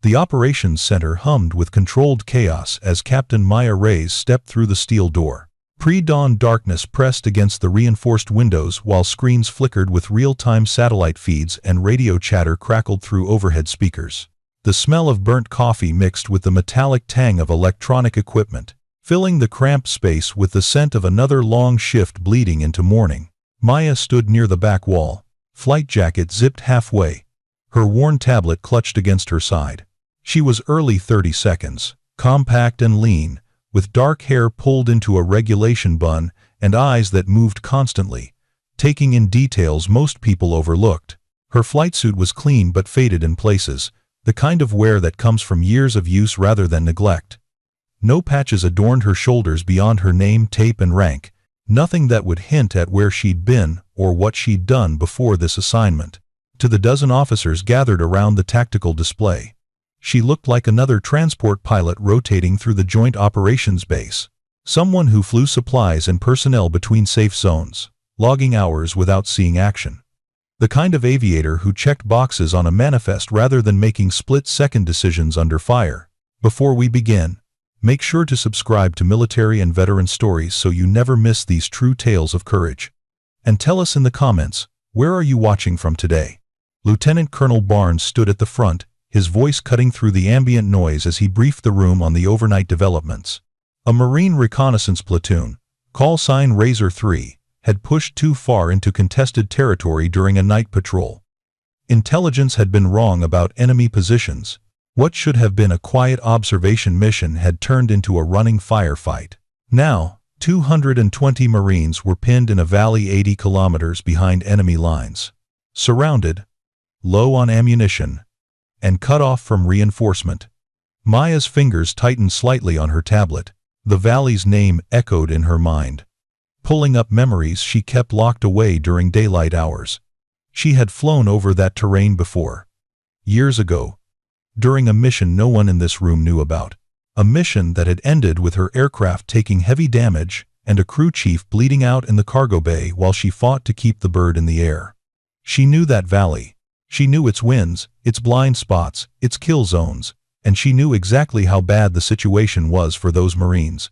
The operations center hummed with controlled chaos as Captain Maya Reyes stepped through the steel door. Pre-dawn darkness pressed against the reinforced windows while screens flickered with real-time satellite feeds and radio chatter crackled through overhead speakers. The smell of burnt coffee mixed with the metallic tang of electronic equipment, filling the cramped space with the scent of another long shift bleeding into morning. Maya stood near the back wall, flight jacket zipped halfway, her worn tablet clutched against her side. She was early 30s, compact and lean, with dark hair pulled into a regulation bun and eyes that moved constantly, taking in details most people overlooked. Her flight suit was clean but faded in places, the kind of wear that comes from years of use rather than neglect. No patches adorned her shoulders beyond her name, tape, and rank, nothing that would hint at where she'd been or what she'd done before this assignment. To the dozen officers gathered around the tactical display, she looked like another transport pilot rotating through the Joint Operations Base. Someone who flew supplies and personnel between safe zones, logging hours without seeing action. The kind of aviator who checked boxes on a manifest rather than making split-second decisions under fire. Before we begin, make sure to subscribe to Military and Veteran Stories so you never miss these true tales of courage. And tell us in the comments, where are you watching from today? Lieutenant Colonel Barnes stood at the front, his voice cutting through the ambient noise as he briefed the room on the overnight developments. A Marine reconnaissance platoon, call sign Razor 3, had pushed too far into contested territory during a night patrol. Intelligence had been wrong about enemy positions. What should have been a quiet observation mission had turned into a running firefight. Now, 220 Marines were pinned in a valley 80 kilometers behind enemy lines. Surrounded, low on ammunition, and cut off from reinforcement. Maya's fingers tightened slightly on her tablet. The valley's name echoed in her mind, pulling up memories she kept locked away during daylight hours. She had flown over that terrain before. Years ago, during a mission no one in this room knew about. A mission that had ended with her aircraft taking heavy damage and a crew chief bleeding out in the cargo bay while she fought to keep the bird in the air. She knew that valley. She knew its winds, its blind spots, its kill zones, and she knew exactly how bad the situation was for those Marines.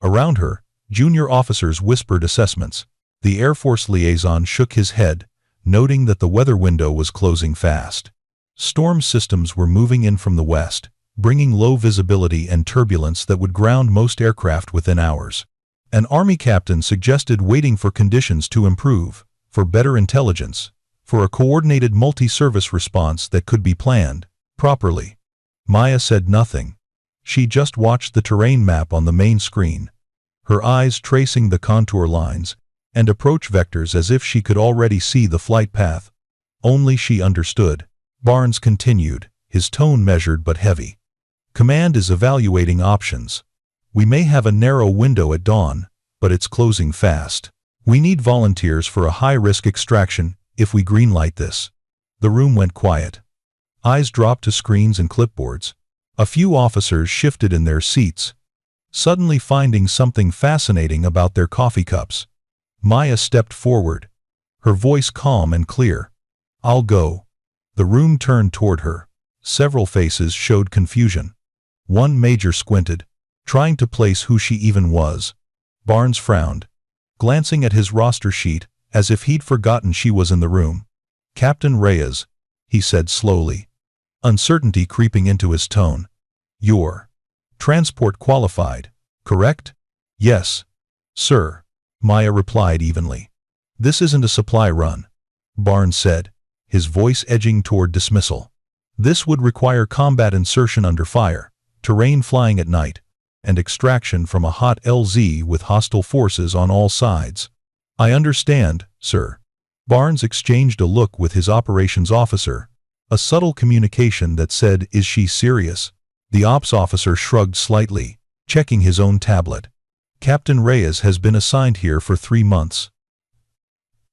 Around her, junior officers whispered assessments. The Air Force liaison shook his head, noting that the weather window was closing fast. Storm systems were moving in from the west, bringing low visibility and turbulence that would ground most aircraft within hours. An Army captain suggested waiting for conditions to improve, for better intelligence, for a coordinated multi-service response that could be planned properly. Maya said nothing. She just watched the terrain map on the main screen, her eyes tracing the contour lines and approach vectors as if she could already see the flight path. Only she understood. Barnes continued, his tone measured but heavy. Command is evaluating options. We may have a narrow window at dawn, but it's closing fast. We need volunteers for a high-risk extraction if we greenlight this. The room went quiet. Eyes dropped to screens and clipboards. A few officers shifted in their seats, suddenly finding something fascinating about their coffee cups. Maya stepped forward, her voice calm and clear. I'll go. The room turned toward her. Several faces showed confusion. One major squinted, trying to place who she even was. Barnes frowned, glancing at his roster sheet, as if he'd forgotten she was in the room. Captain Reyes, he said slowly, uncertainty creeping into his tone. You're transport qualified, correct? Yes, sir, Maya replied evenly. This isn't a supply run, Barnes said, his voice edging toward dismissal. This would require combat insertion under fire, terrain flying at night, and extraction from a hot LZ with hostile forces on all sides. I understand, sir. Barnes exchanged a look with his operations officer, a subtle communication that said, "Is she serious?" The ops officer shrugged slightly, checking his own tablet. Captain Reyes has been assigned here for 3 months.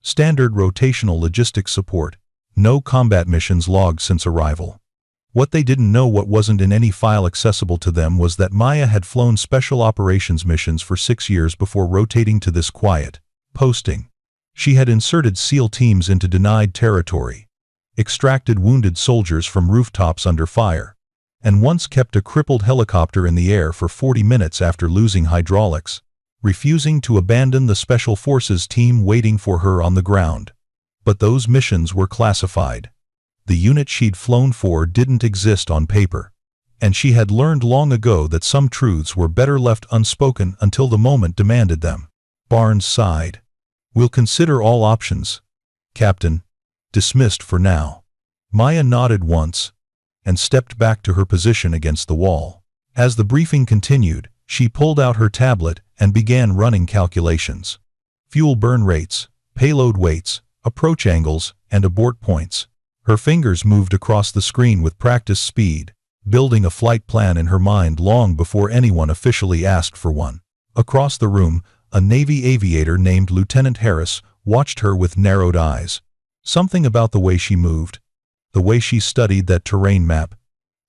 Standard rotational logistics support. No combat missions logged since arrival. What they didn't know, what wasn't in any file accessible to them, was that Maya had flown special operations missions for 6 years before rotating to this quiet posting. She had inserted SEAL teams into denied territory, extracted wounded soldiers from rooftops under fire, and once kept a crippled helicopter in the air for 40 minutes after losing hydraulics, refusing to abandon the Special Forces team waiting for her on the ground. But those missions were classified. The unit she'd flown for didn't exist on paper, and she had learned long ago that some truths were better left unspoken until the moment demanded them. Barnes sighed. "We'll consider all options, Captain. Dismissed for now." Maya nodded once and stepped back to her position against the wall. As the briefing continued, she pulled out her tablet and began running calculations. Fuel burn rates, payload weights, approach angles, and abort points. Her fingers moved across the screen with practiced speed, building a flight plan in her mind long before anyone officially asked for one. Across the room, a Navy aviator named Lieutenant Harris watched her with narrowed eyes. Something about the way she moved, the way she studied that terrain map,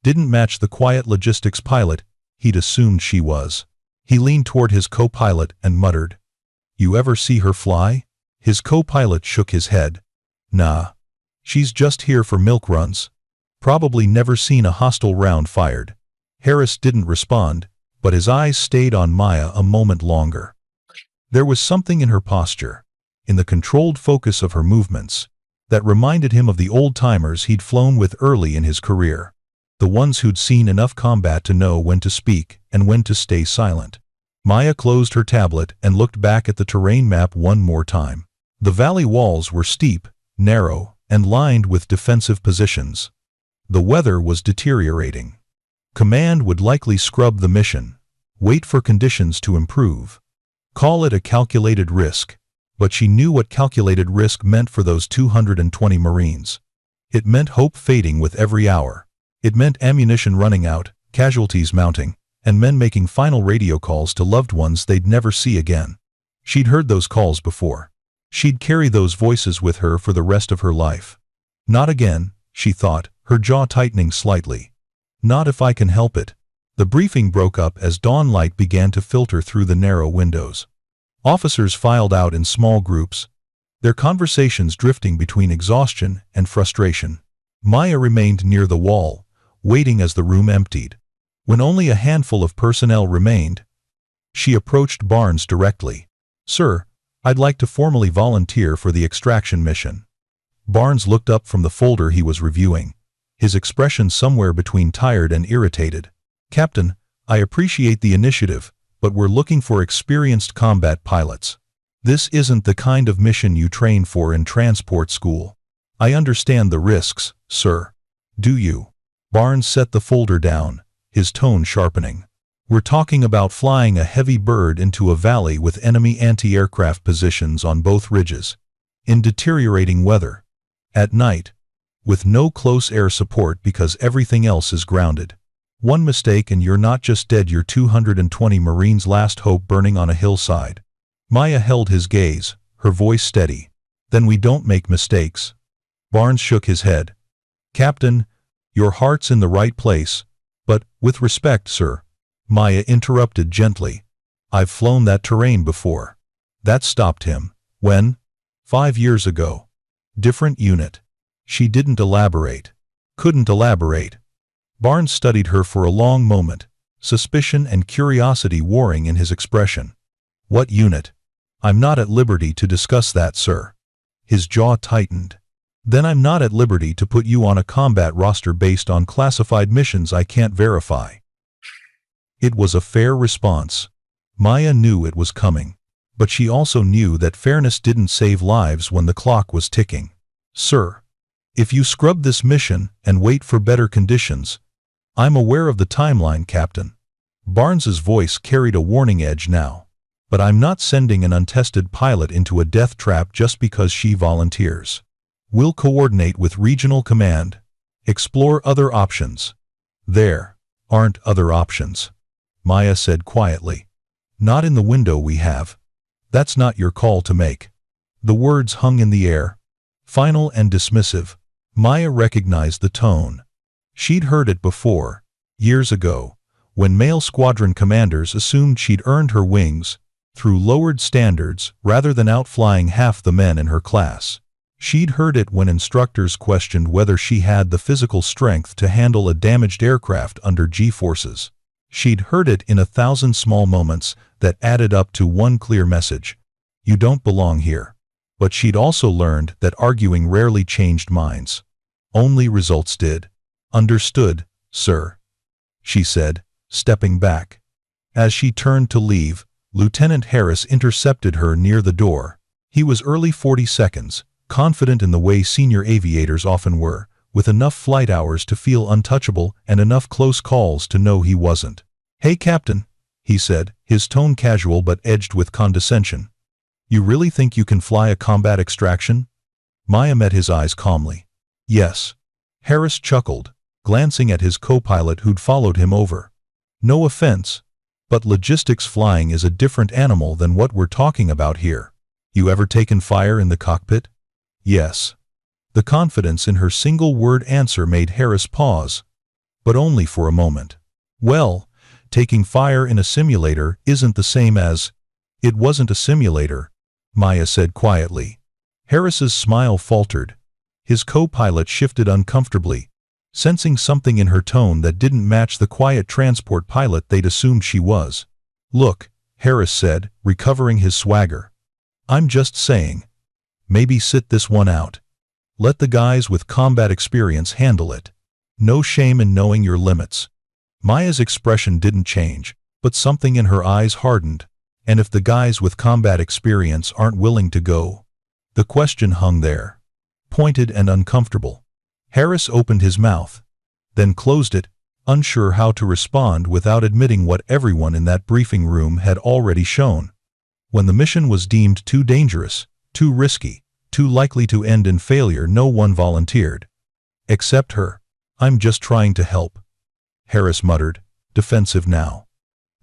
didn't match the quiet logistics pilot he'd assumed she was. He leaned toward his co-pilot and muttered, "You ever see her fly?" His co-pilot shook his head. "Nah. She's just here for milk runs. Probably never seen a hostile round fired." Harris didn't respond, but his eyes stayed on Maya a moment longer. There was something in her posture, in the controlled focus of her movements, that reminded him of the old-timers he'd flown with early in his career, the ones who'd seen enough combat to know when to speak and when to stay silent. Maya closed her tablet and looked back at the terrain map one more time. The valley walls were steep, narrow, and lined with defensive positions. The weather was deteriorating. Command would likely scrub the mission, wait for conditions to improve. Call it a calculated risk, but she knew what calculated risk meant for those 220 Marines. It meant hope fading with every hour. It meant ammunition running out, casualties mounting, and men making final radio calls to loved ones they'd never see again. She'd heard those calls before. She'd carry those voices with her for the rest of her life. Not again, she thought, her jaw tightening slightly. Not if I can help it. The briefing broke up as dawn light began to filter through the narrow windows. Officers filed out in small groups, their conversations drifting between exhaustion and frustration. Maya remained near the wall, waiting as the room emptied. When only a handful of personnel remained, she approached Barnes directly. "Sir, I'd like to formally volunteer for the extraction mission." Barnes looked up from the folder he was reviewing, his expression somewhere between tired and irritated. "Captain, I appreciate the initiative, but we're looking for experienced combat pilots. This isn't the kind of mission you train for in transport school." "I understand the risks, sir." "Do you?" Barnes set the folder down, his tone sharpening. "We're talking about flying a heavy bird into a valley with enemy anti-aircraft positions on both ridges, in deteriorating weather, at night, with no close air support because everything else is grounded. One mistake and you're not just dead, you're 220 Marines' last hope burning on a hillside." Maya held his gaze, her voice steady. "Then we don't make mistakes." Barnes shook his head. "Captain, your heart's in the right place, but, with respect, sir," Maya interrupted gently, "I've flown that terrain before." That stopped him. "When?" "5 years ago. Different unit." She didn't elaborate. Couldn't elaborate. Barnes studied her for a long moment, suspicion and curiosity warring in his expression. "What unit?" "I'm not at liberty to discuss that, sir." His jaw tightened. "Then I'm not at liberty to put you on a combat roster based on classified missions I can't verify." It was a fair response. Maya knew it was coming. But she also knew that fairness didn't save lives when the clock was ticking. "Sir, if you scrub this mission and wait for better conditions—" "I'm aware of the timeline, Captain." Barnes's voice carried a warning edge now. "But I'm not sending an untested pilot into a death trap just because she volunteers. We'll coordinate with regional command, explore other options." "There aren't other options," Maya said quietly. "Not in the window we have. That's not your call to make." The words hung in the air, final and dismissive. Maya recognized the tone. She'd heard it before, years ago, when male squadron commanders assumed she'd earned her wings through lowered standards rather than outflying half the men in her class. She'd heard it when instructors questioned whether she had the physical strength to handle a damaged aircraft under G-forces. She'd heard it in 1,000 small moments that added up to one clear message: you don't belong here. But she'd also learned that arguing rarely changed minds. Only results did. "Understood, sir," she said, stepping back. As she turned to leave, Lieutenant Harris intercepted her near the door. He was early 42nds, confident in the way senior aviators often were, with enough flight hours to feel untouchable and enough close calls to know he wasn't. "Hey, Captain," he said, his tone casual but edged with condescension. "You really think you can fly a combat extraction?" Maya met his eyes calmly. "Yes." Harris chuckled, glancing at his co-pilot who'd followed him over. "No offense, but logistics flying is a different animal than what we're talking about here. You ever taken fire in the cockpit?" "Yes." The confidence in her single-word answer made Harris pause, but only for a moment. "Well, taking fire in a simulator isn't the same as—" "It wasn't a simulator," Maya said quietly. Harris's smile faltered. His co-pilot shifted uncomfortably, sensing something in her tone that didn't match the quiet transport pilot they'd assumed she was. "Look," Harris said, recovering his swagger. "I'm just saying. Maybe sit this one out. Let the guys with combat experience handle it. No shame in knowing your limits." Maya's expression didn't change, but something in her eyes hardened. "And if the guys with combat experience aren't willing to go?" The question hung there, pointed and uncomfortable. Harris opened his mouth, then closed it, unsure how to respond without admitting what everyone in that briefing room had already shown. When the mission was deemed too dangerous, too risky, too likely to end in failure, no one volunteered. "Except her. I'm just trying to help," Harris muttered, defensive now.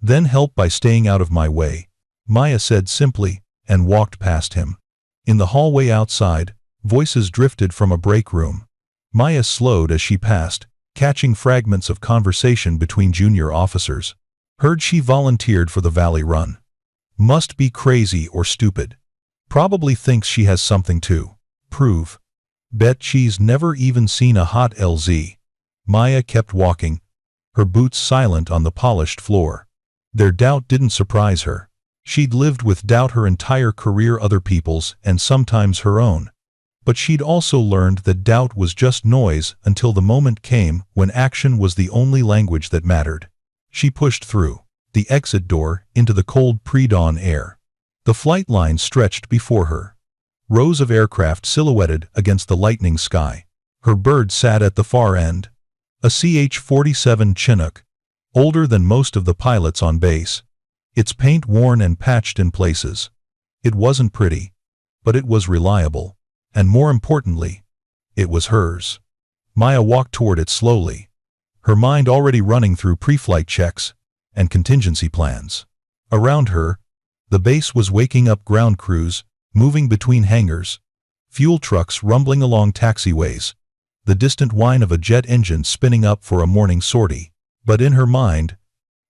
"Then help by staying out of my way," Maya said simply, and walked past him. In the hallway outside, voices drifted from a break room. Maya slowed as she passed, catching fragments of conversation between junior officers. "Heard she volunteered for the Valley Run. Must be crazy or stupid. Probably thinks she has something to prove. Bet she's never even seen a hot LZ." Maya kept walking, her boots silent on the polished floor. Their doubt didn't surprise her. She'd lived with doubt her entire career, other people's and sometimes her own. But she'd also learned that doubt was just noise until the moment came when action was the only language that mattered. She pushed through the exit door into the cold pre-dawn air. The flight line stretched before her, rows of aircraft silhouetted against the lightening sky. Her bird sat at the far end, a CH-47 Chinook, older than most of the pilots on base, its paint worn and patched in places. It wasn't pretty, but it was reliable, and more importantly, it was hers. Maya walked toward it slowly, her mind already running through pre-flight checks and contingency plans. Around her, the base was waking up ground crews, moving between hangars, fuel trucks rumbling along taxiways, the distant whine of a jet engine spinning up for a morning sortie. But in her mind,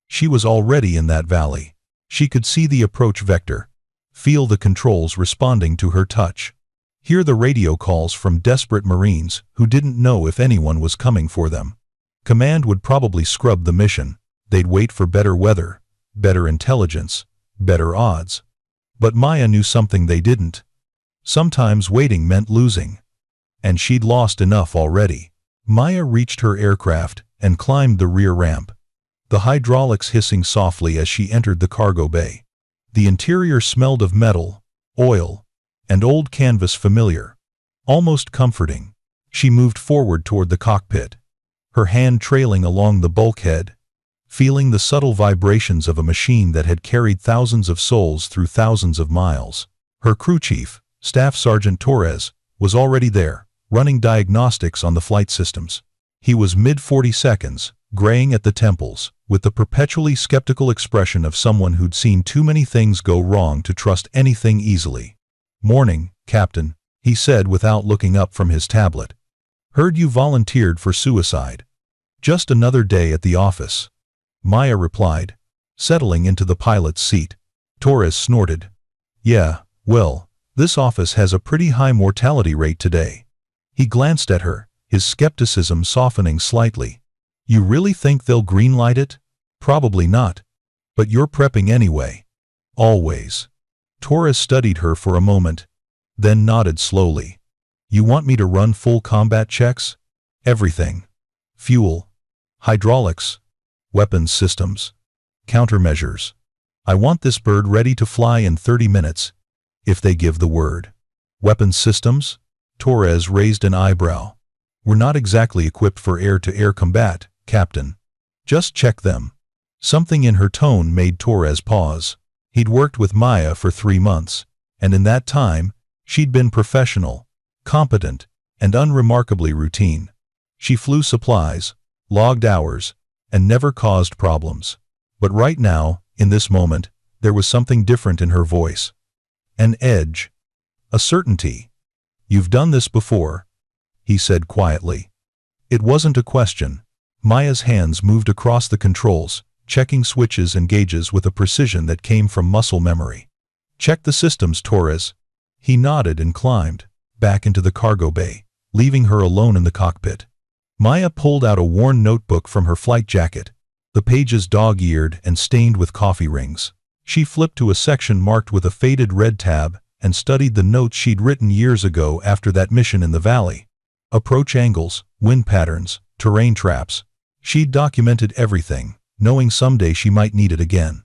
she was already in that valley. She could see the approach vector, feel the controls responding to her touch, hear the radio calls from desperate Marines who didn't know if anyone was coming for them. Command would probably scrub the mission. They'd wait for better weather, better intelligence, better odds. But Maya knew something they didn't. Sometimes waiting meant losing. And she'd lost enough already. Maya reached her aircraft and climbed the rear ramp, the hydraulics hissing softly as she entered the cargo bay. The interior smelled of metal, oil, and old canvas, familiar, almost comforting. She moved forward toward the cockpit, her hand trailing along the bulkhead, feeling the subtle vibrations of a machine that had carried thousands of souls through thousands of miles. Her crew chief, Staff Sergeant Torres, was already there, running diagnostics on the flight systems. He was mid-42nds, graying at the temples, with the perpetually skeptical expression of someone who'd seen too many things go wrong to trust anything easily. "Morning, Captain," he said without looking up from his tablet. "Heard you volunteered for suicide. Just another day at the office," Maya replied, settling into the pilot's seat. Torres snorted. "Yeah, well, This office has a pretty high mortality rate today. He glanced at her, his skepticism softening slightly. You really think they'll greenlight it? Probably not. But you're prepping anyway. Always. Torres studied her for a moment, then nodded slowly. You want me to run full combat checks? Everything. Fuel. Hydraulics. Weapons systems. Countermeasures. I want this bird ready to fly in 30 minutes, if they give the word. Weapons systems? Torres raised an eyebrow. We're not exactly equipped for air-to-air combat, Captain. Just check them. Something in her tone made Torres pause. He'd worked with Maya for 3 months, and in that time, she'd been professional, competent, and unremarkably routine. She flew supplies, logged hours, and never caused problems. But right now, in this moment, there was something different in her voice. An edge. A certainty. You've done this before, he said quietly. It wasn't a question. Maya's hands moved across the controls, checking switches and gauges with a precision that came from muscle memory. Check the systems, Torres. He nodded and climbed back into the cargo bay, leaving her alone in the cockpit. Maya pulled out a worn notebook from her flight jacket, the pages dog-eared and stained with coffee rings. She flipped to a section marked with a faded red tab and studied the notes she'd written years ago after that mission in the valley. Approach angles, wind patterns, terrain traps. She'd documented everything, knowing someday she might need it again.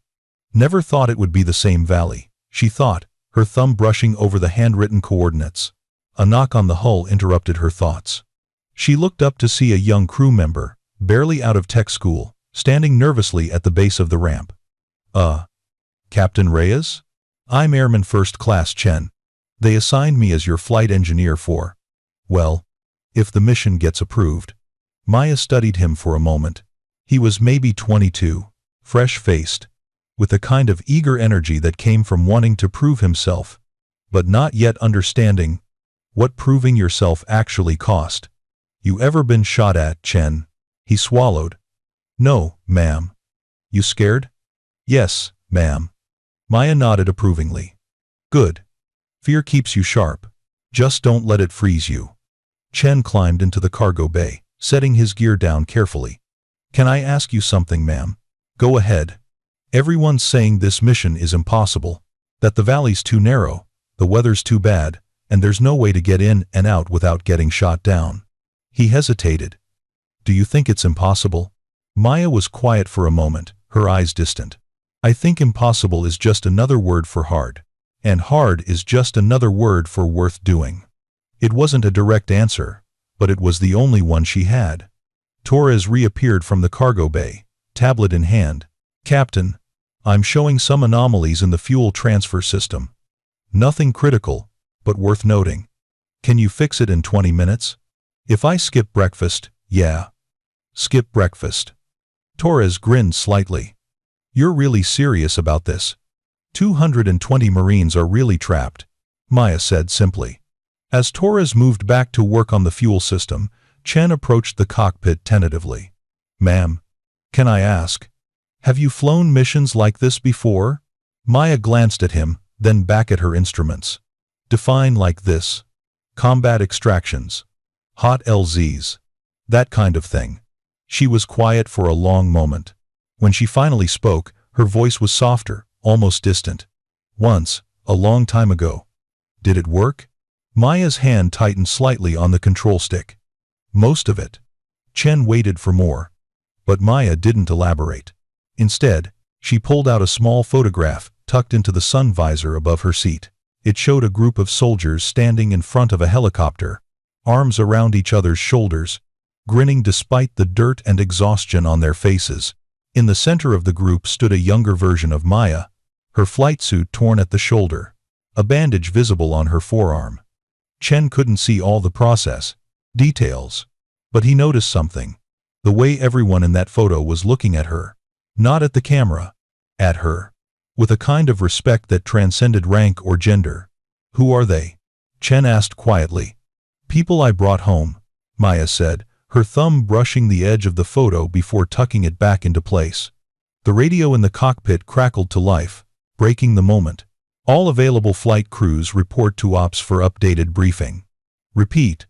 Never thought it would be the same valley, she thought, her thumb brushing over the handwritten coordinates. A knock on the hull interrupted her thoughts. She looked up to see a young crew member, barely out of tech school, standing nervously at the base of the ramp. Captain Reyes? I'm Airman First Class Chen. They assigned me as your flight engineer for, well, if the mission gets approved. Maya studied him for a moment. He was maybe 22, fresh-faced, with a kind of eager energy that came from wanting to prove himself, but not yet understanding what proving yourself actually cost. You ever been shot at, Chen? He swallowed. No, ma'am. You scared? Yes, ma'am. Maya nodded approvingly. Good. Fear keeps you sharp. Just don't let it freeze you. Chen climbed into the cargo bay, setting his gear down carefully. Can I ask you something, ma'am? Go ahead. Everyone's saying this mission is impossible, that the valley's too narrow, the weather's too bad, and there's no way to get in and out without getting shot down. He hesitated. Do you think it's impossible? Maya was quiet for a moment, her eyes distant. I think impossible is just another word for hard, and hard is just another word for worth doing. It wasn't a direct answer, but it was the only one she had. Torres reappeared from the cargo bay, tablet in hand. Captain, I'm showing some anomalies in the fuel transfer system. Nothing critical, but worth noting. Can you fix it in 20 minutes? If I skip breakfast, yeah. Skip breakfast. Torres grinned slightly. You're really serious about this? 220 Marines are really trapped, Maya said simply. As Torres moved back to work on the fuel system, Chen approached the cockpit tentatively. Ma'am, can I ask, have you flown missions like this before? Maya glanced at him, then back at her instruments. Define like this. Combat extractions. Hot LZs. That kind of thing. She was quiet for a long moment. When she finally spoke, her voice was softer, almost distant. Once, a long time ago. Did it work? Maya's hand tightened slightly on the control stick. Most of it. Chen waited for more. But Maya didn't elaborate. Instead, she pulled out a small photograph tucked into the sun visor above her seat. It showed a group of soldiers standing in front of a helicopter, arms around each other's shoulders, grinning despite the dirt and exhaustion on their faces. In the center of the group stood a younger version of Maya, her flight suit torn at the shoulder, a bandage visible on her forearm. Chen couldn't see all the process, details, but he noticed something. The way everyone in that photo was looking at her. Not at the camera, at her. With a kind of respect that transcended rank or gender. Who are they? Chen asked quietly. People I brought home, Maya said, her thumb brushing the edge of the photo before tucking it back into place. The radio in the cockpit crackled to life, breaking the moment. All available flight crews report to ops for updated briefing. Repeat.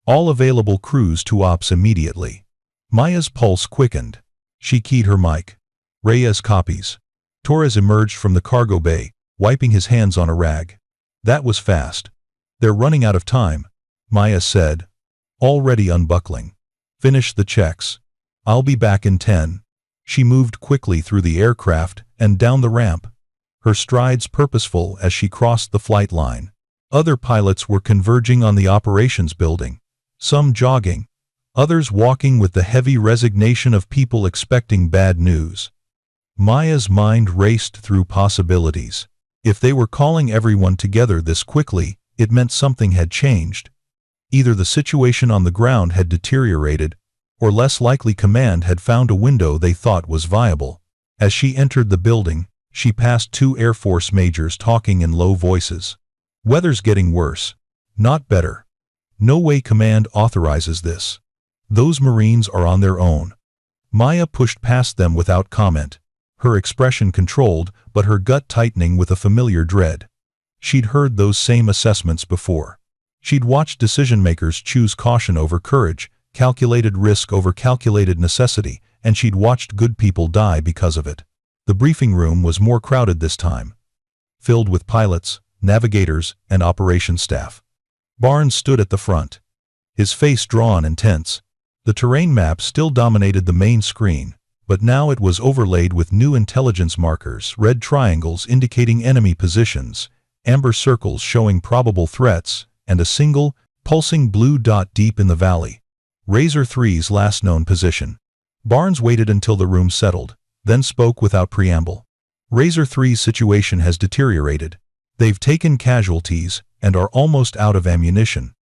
All available crews to ops immediately. Maya's pulse quickened. She keyed her mic. Reyes copies. Torres emerged from the cargo bay, wiping his hands on a rag. That was fast. They're running out of time, Maya said, already unbuckling. Finish the checks. I'll be back in 10. She moved quickly through the aircraft and down the ramp, her strides purposeful as she crossed the flight line. Other pilots were converging on the operations building, some jogging, others walking with the heavy resignation of people expecting bad news. Maya's mind raced through possibilities. If they were calling everyone together this quickly, it meant something had changed. Either the situation on the ground had deteriorated, or less likely command had found a window they thought was viable. As she entered the building, she passed 2 Air Force majors talking in low voices. Weather's getting worse, not better. No way command authorizes this. Those Marines are on their own. Maya pushed past them without comment, her expression controlled but her gut tightening with a familiar dread. She'd heard those same assessments before. She'd watched decision-makers choose caution over courage, calculated risk over calculated necessity, and she'd watched good people die because of it. The briefing room was more crowded this time, filled with pilots, navigators, and operations staff. Barnes stood at the front, his face drawn and tense. The terrain map still dominated the main screen, but now it was overlaid with new intelligence markers, red triangles indicating enemy positions, amber circles showing probable threats, and a single, pulsing blue dot deep in the valley. Razor 3's last known position. Barnes waited until the room settled, then spoke without preamble. Razor 3's situation has deteriorated. They've taken casualties and are almost out of ammunition.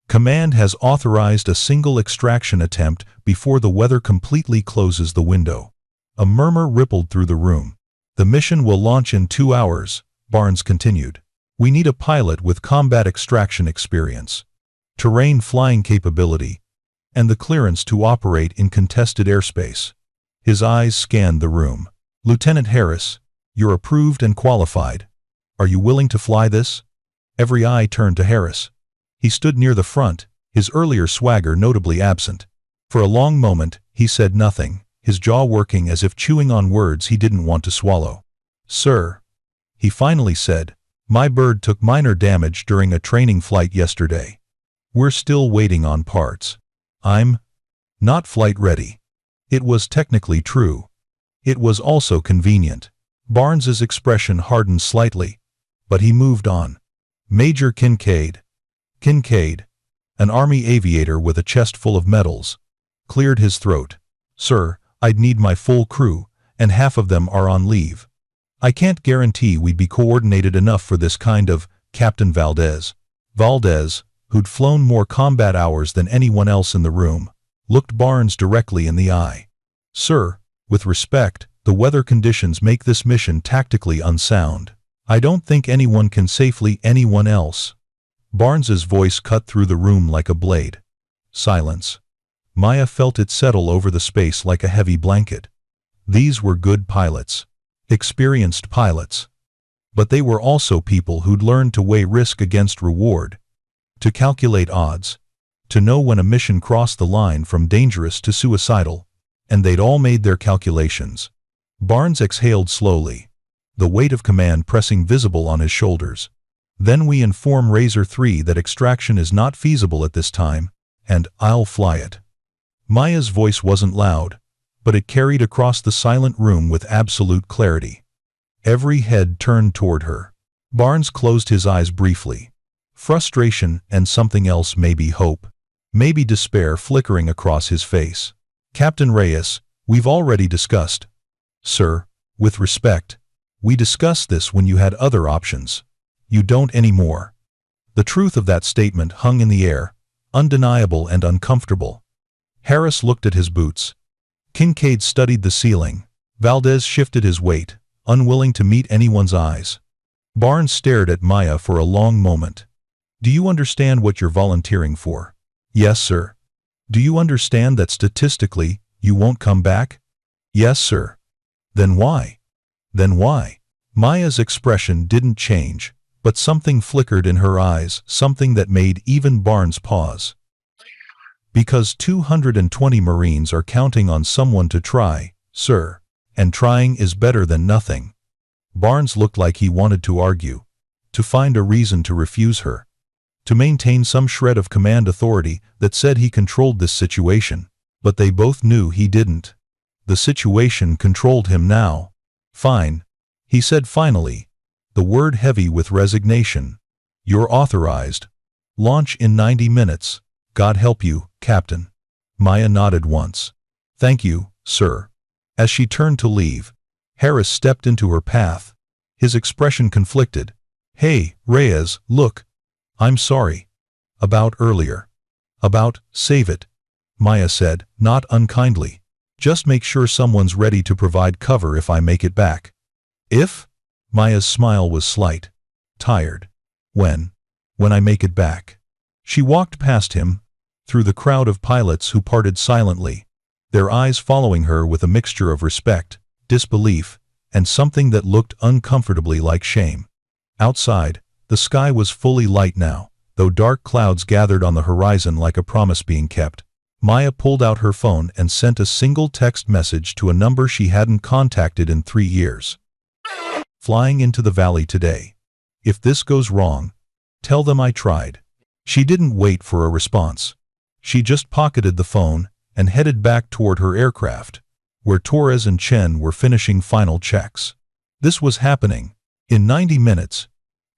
Command has authorized a single extraction attempt before the weather completely closes the window. A murmur rippled through the room. The mission will launch in 2 hours, Barnes continued. We need a pilot with combat extraction experience, terrain flying capability, and the clearance to operate in contested airspace. His eyes scanned the room. Lieutenant Harris, you're approved and qualified. Are you willing to fly this? Every eye turned to Harris. He stood near the front, his earlier swagger notably absent. For a long moment, he said nothing, his jaw working as if chewing on words he didn't want to swallow. Sir, he finally said, my bird took minor damage during a training flight yesterday. We're still waiting on parts. I'm not flight ready. It was technically true. It was also convenient. Barnes's expression hardened slightly, but he moved on. Major Kincaid, an Army aviator with a chest full of medals, cleared his throat. Sir, I'd need my full crew, and half of them are on leave. I can't guarantee we'd be coordinated enough for this kind of. Captain Valdez, who'd flown more combat hours than anyone else in the room, looked Barnes directly in the eye. Sir, with respect, the weather conditions make this mission tactically unsound. I don't think anyone can safely anyone else. Barnes's voice cut through the room like a blade. Silence. Maya felt it settle over the space like a heavy blanket. These were good pilots. Experienced pilots. But they were also people who'd learned to weigh risk against reward, to calculate odds, to know when a mission crossed the line from dangerous to suicidal, and they'd all made their calculations. Barnes exhaled slowly, the weight of command pressing visible on his shoulders. Then we inform Razor 3 that extraction is not feasible at this time, and I'll fly it. Maya's voice wasn't loud, but it carried across the silent room with absolute clarity. Every head turned toward her. Barnes closed his eyes briefly. Frustration and something else, maybe hope, maybe despair flickering across his face. Captain Reyes, we've already discussed. Sir, with respect, we discussed this when you had other options. You don't anymore. The truth of that statement hung in the air, undeniable and uncomfortable. Harris looked at his boots. Kincaid studied the ceiling. Valdez shifted his weight, unwilling to meet anyone's eyes. Barnes stared at Maya for a long moment. Do you understand what you're volunteering for? Yes, sir. Do you understand that statistically, you won't come back? Yes, sir. Then why? Then why? Maya's expression didn't change, but something flickered in her eyes, something that made even Barnes pause. Because 220 Marines are counting on someone to try, sir. And trying is better than nothing. Barnes looked like he wanted to argue, to find a reason to refuse her, to maintain some shred of command authority that said he controlled this situation, but they both knew he didn't. The situation controlled him now. Fine, he said finally, the word heavy with resignation. You're authorized. Launch in 90 minutes. God help you, Captain. Maya nodded once. Thank you, sir. As she turned to leave, Harris stepped into her path. His expression conflicted. Hey, Reyes, look. I'm sorry. About earlier. Save it. Maya said, not unkindly. Just make sure someone's ready to provide cover if I make it back. If? Maya's smile was slight. Tired. When I make it back. She walked past him, through the crowd of pilots who parted silently, their eyes following her with a mixture of respect, disbelief, and something that looked uncomfortably like shame. Outside, the sky was fully light now, though dark clouds gathered on the horizon like a promise being kept. Maya pulled out her phone and sent a single text message to a number she hadn't contacted in 3 years. Flying into the valley today. If this goes wrong, tell them I tried. She didn't wait for a response. She just pocketed the phone and headed back toward her aircraft, where Torres and Chen were finishing final checks. This was happening. In 90 minutes,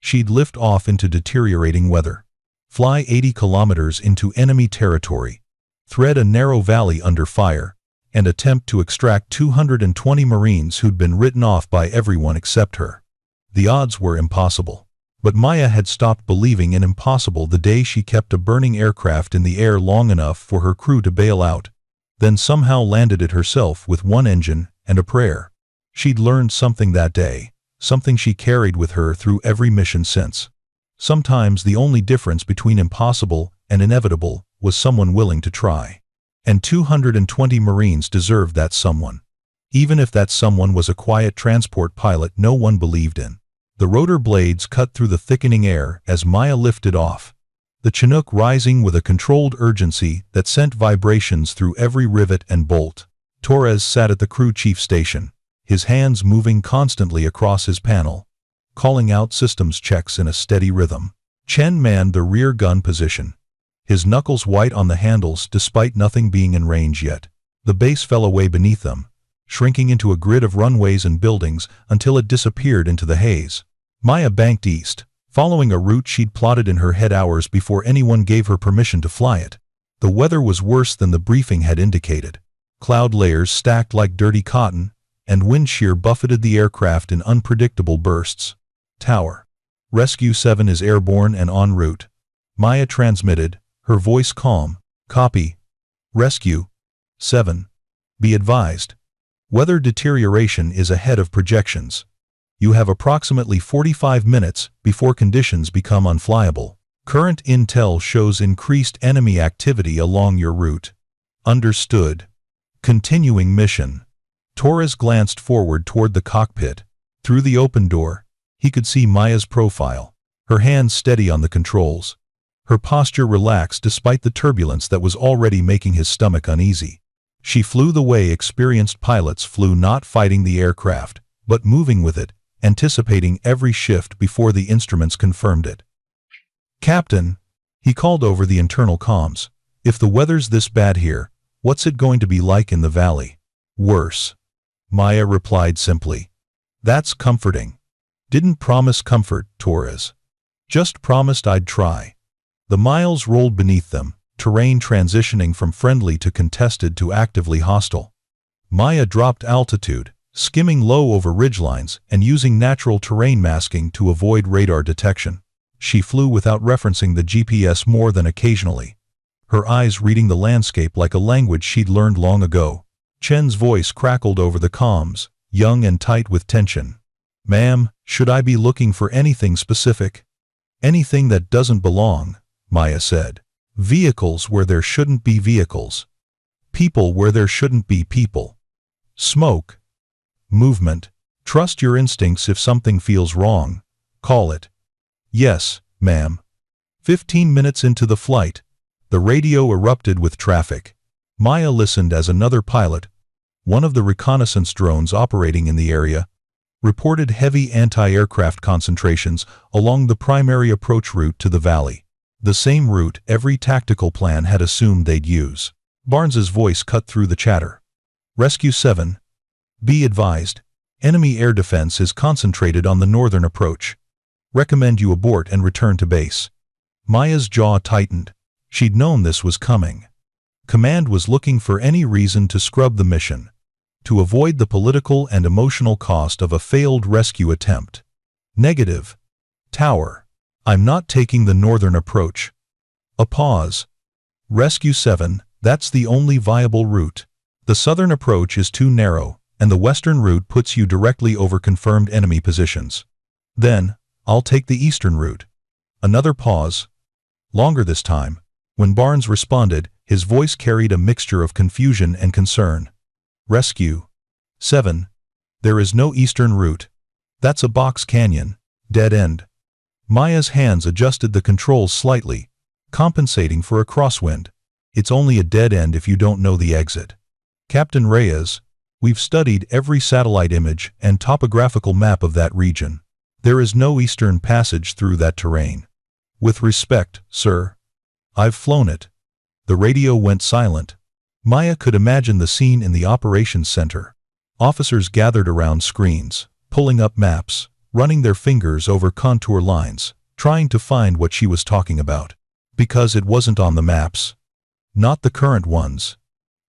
she'd lift off into deteriorating weather, fly 80 kilometers into enemy territory, thread a narrow valley under fire, and attempt to extract 220 Marines who'd been written off by everyone except her. The odds were impossible. But Maya had stopped believing in impossible the day she kept a burning aircraft in the air long enough for her crew to bail out, then somehow landed it herself with one engine and a prayer. She'd learned something that day, something she carried with her through every mission since. Sometimes the only difference between impossible and inevitable was someone willing to try. And 220 Marines deserved that someone. Even if that someone was a quiet transport pilot no one believed in. The rotor blades cut through the thickening air as Maya lifted off, the Chinook rising with a controlled urgency that sent vibrations through every rivet and bolt. Torres sat at the crew chief station, his hands moving constantly across his panel, calling out systems checks in a steady rhythm. Chen manned the rear gun position, his knuckles white on the handles despite nothing being in range yet. The base fell away beneath them, shrinking into a grid of runways and buildings until it disappeared into the haze. Maya banked east, following a route she'd plotted in her head hours before anyone gave her permission to fly it. The weather was worse than the briefing had indicated. Cloud layers stacked like dirty cotton, and wind shear buffeted the aircraft in unpredictable bursts. Tower. Rescue 7 is airborne and en route. Maya transmitted, her voice calm. Copy. Rescue 7. Be advised. Weather deterioration is ahead of projections. You have approximately 45 minutes before conditions become unflyable. Current intel shows increased enemy activity along your route. Understood. Continuing mission. Torres glanced forward toward the cockpit. Through the open door, he could see Maya's profile, her hands steady on the controls. Her posture relaxed despite the turbulence that was already making his stomach uneasy. She flew the way experienced pilots flew, not fighting the aircraft, but moving with it, anticipating every shift before the instruments confirmed it. Captain, he called over the internal comms, if the weather's this bad here, what's it going to be like in the valley? Worse. Maya replied simply. That's comforting. Didn't promise comfort, Torres. Just promised I'd try. The miles rolled beneath them, terrain transitioning from friendly to contested to actively hostile. Maya dropped altitude, skimming low over ridgelines and using natural terrain masking to avoid radar detection. She flew without referencing the GPS more than occasionally, her eyes reading the landscape like a language she'd learned long ago. Chen's voice crackled over the comms, young and tight with tension. Ma'am, should I be looking for anything specific? Anything that doesn't belong, Maya said. Vehicles where there shouldn't be vehicles. People where there shouldn't be people. Smoke. Movement. Trust your instincts. If something feels wrong, call it. Yes, ma'am. 15 minutes into the flight, the radio erupted with traffic. Maya listened as another pilot, one of the reconnaissance drones operating in the area, reported heavy anti-aircraft concentrations along the primary approach route to the valley. The same route every tactical plan had assumed they'd use. Barnes's voice cut through the chatter. Rescue 7. Be advised, enemy air defense is concentrated on the northern approach. Recommend you abort and return to base. Maya's jaw tightened. She'd known this was coming. Command was looking for any reason to scrub the mission, to avoid the political and emotional cost of a failed rescue attempt. Negative. Tower. I'm not taking the northern approach. A pause. Rescue 7, that's the only viable route. The southern approach is too narrow, and the western route puts you directly over confirmed enemy positions. Then, I'll take the eastern route. Another pause. Longer this time. When Barnes responded, his voice carried a mixture of confusion and concern. Rescue 7. There is no eastern route. That's a box canyon. Dead end. Maya's hands adjusted the controls slightly, compensating for a crosswind. It's only a dead end if you don't know the exit. Captain Reyes, we've studied every satellite image and topographical map of that region. There is no eastern passage through that terrain. With respect, sir. I've flown it. The radio went silent. Maya could imagine the scene in the operations center. Officers gathered around screens, pulling up maps, running their fingers over contour lines, trying to find what she was talking about. Because it wasn't on the maps. Not the current ones.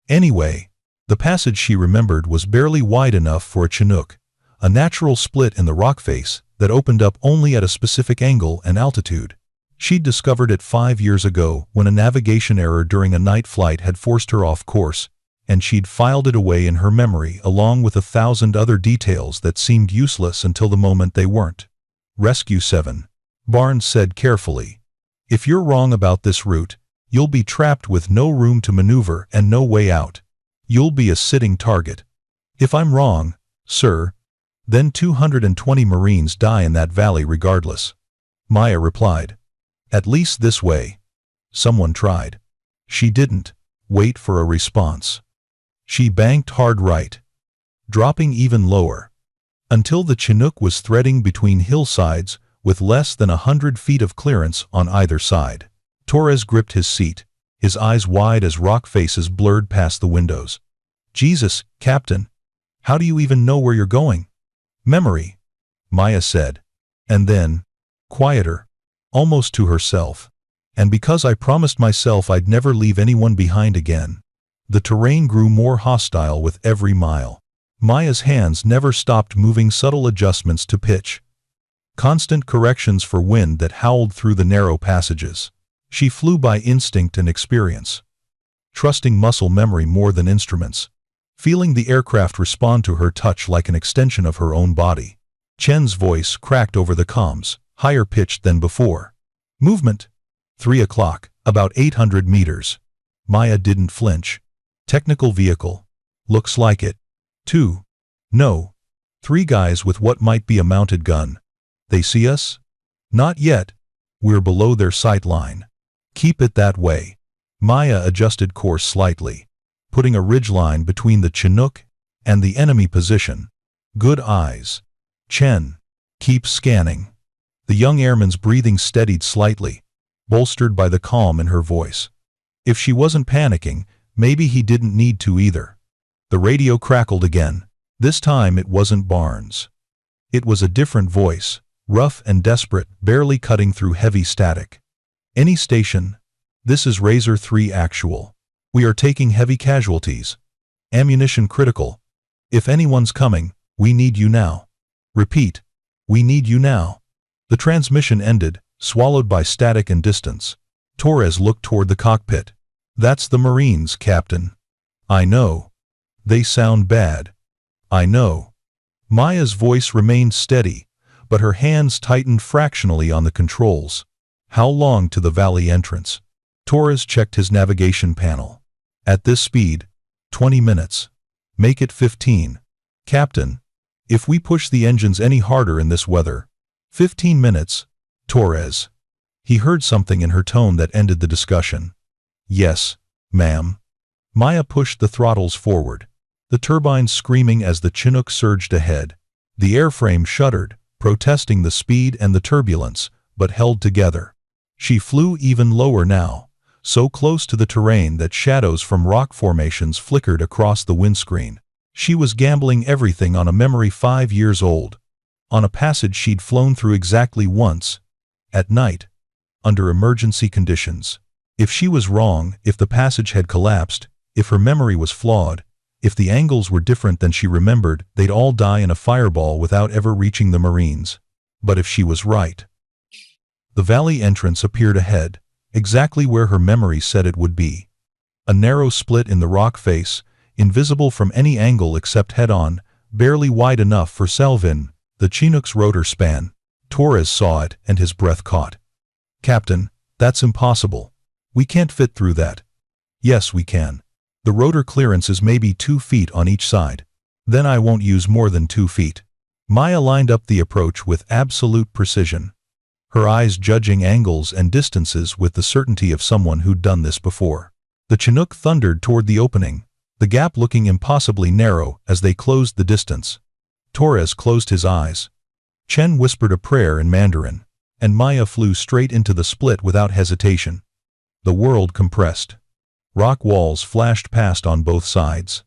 Anyway, the passage she remembered was barely wide enough for a Chinook, a natural split in the rock face that opened up only at a specific angle and altitude. She'd discovered it 5 years ago when a navigation error during a night flight had forced her off course, and she'd filed it away in her memory along with 1,000 other details that seemed useless until the moment they weren't. Rescue 7. Barnes said carefully. If you're wrong about this route, you'll be trapped with no room to maneuver and no way out. You'll be a sitting target. If I'm wrong, sir, then 220 Marines die in that valley regardless. Maya replied. At least this way. Someone tried. She didn't wait for a response. She banked hard right, dropping even lower, until the Chinook was threading between hillsides with less than 100 feet of clearance on either side. Torres gripped his seat, his eyes wide as rock faces blurred past the windows. Jesus, Captain, how do you even know where you're going? Memory, Maya said. And then, quieter, almost to herself. And because I promised myself I'd never leave anyone behind again. The terrain grew more hostile with every mile. Maya's hands never stopped moving, subtle adjustments to pitch. Constant corrections for wind that howled through the narrow passages. She flew by instinct and experience, trusting muscle memory more than instruments, feeling the aircraft respond to her touch like an extension of her own body. Chen's voice cracked over the comms, higher pitched than before. Movement. 3 o'clock, about 800 meters. Maya didn't flinch. Technical vehicle. Looks like it. 2. No. 3 guys with what might be a mounted gun. They see us? Not yet. We're below their sight line. Keep it that way. Maya adjusted course slightly, putting a ridgeline between the Chinook and the enemy position. Good eyes. Chen. Keep scanning. The young airman's breathing steadied slightly, bolstered by the calm in her voice. If she wasn't panicking, maybe he didn't need to either. The radio crackled again. This time it wasn't Barnes. It was a different voice, rough and desperate, barely cutting through heavy static. Any station. This is Razor 3 actual. We are taking heavy casualties. Ammunition critical. If anyone's coming, we need you now. Repeat. We need you now. The transmission ended, swallowed by static and distance. Torres looked toward the cockpit. That's the Marines, Captain. I know. They sound bad. I know. Maya's voice remained steady, but her hands tightened fractionally on the controls. How long to the valley entrance? Torres checked his navigation panel. At this speed, 20 minutes. Make it 15. Captain. If we push the engines any harder in this weather. 15 minutes, Torres. He heard something in her tone that ended the discussion. Yes, ma'am. Maya pushed the throttles forward, the turbines screaming as the Chinook surged ahead. The airframe shuddered, protesting the speed and the turbulence, but held together. She flew even lower now, so close to the terrain that shadows from rock formations flickered across the windscreen. She was gambling everything on a memory 5 years old, on a passage she'd flown through exactly once, at night, under emergency conditions. If she was wrong, if the passage had collapsed, if her memory was flawed, if the angles were different than she remembered, they'd all die in a fireball without ever reaching the Marines. But if she was right. The valley entrance appeared ahead, exactly where her memory said it would be. A narrow split in the rock face, invisible from any angle except head-on, barely wide enough for Selvin, the Chinook's rotor span. Torres saw it, and his breath caught. Captain, that's impossible. We can't fit through that. Yes, we can. The rotor clearance is maybe 2 feet on each side. Then I won't use more than 2 feet. Maya lined up the approach with absolute precision, her eyes judging angles and distances with the certainty of someone who'd done this before. The Chinook thundered toward the opening, the gap looking impossibly narrow as they closed the distance. Torres closed his eyes. Chen whispered a prayer in Mandarin, and Maya flew straight into the split without hesitation. The world compressed. Rock walls flashed past on both sides.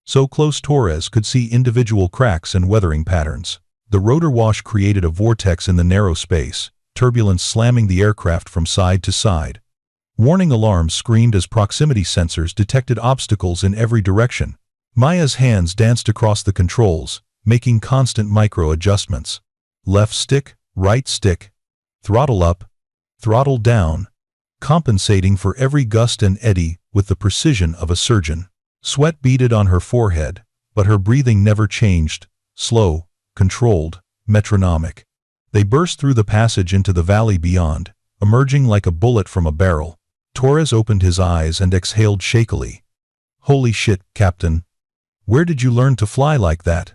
So close Torres could see individual cracks and weathering patterns. The rotor wash created a vortex in the narrow space, turbulence slamming the aircraft from side to side. Warning alarms screamed as proximity sensors detected obstacles in every direction. Maya's hands danced across the controls, making constant micro-adjustments. Left stick, right stick. Throttle up, throttle down, compensating for every gust and eddy with the precision of a surgeon. Sweat beaded on her forehead, but her breathing never changed, slow, controlled, metronomic. They burst through the passage into the valley beyond, emerging like a bullet from a barrel. Torres opened his eyes and exhaled shakily. Holy shit, Captain. Where did you learn to fly like that?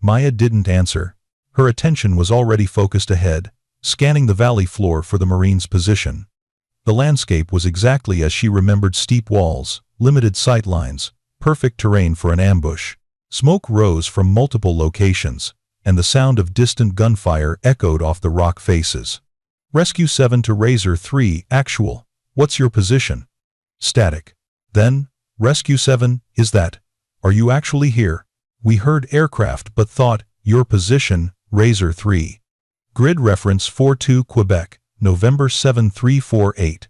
Maya didn't answer. Her attention was already focused ahead, scanning the valley floor for the Marine's position. The landscape was exactly as she remembered: steep walls, limited sight lines, perfect terrain for an ambush. Smoke rose from multiple locations, and the sound of distant gunfire echoed off the rock faces. Rescue 7 to Razor 3, actual. What's your position? Static. Then, Rescue 7, is that? Are you actually here? We heard aircraft but thought, your position, Razor 3. Grid reference 42 Quebec, November 7348.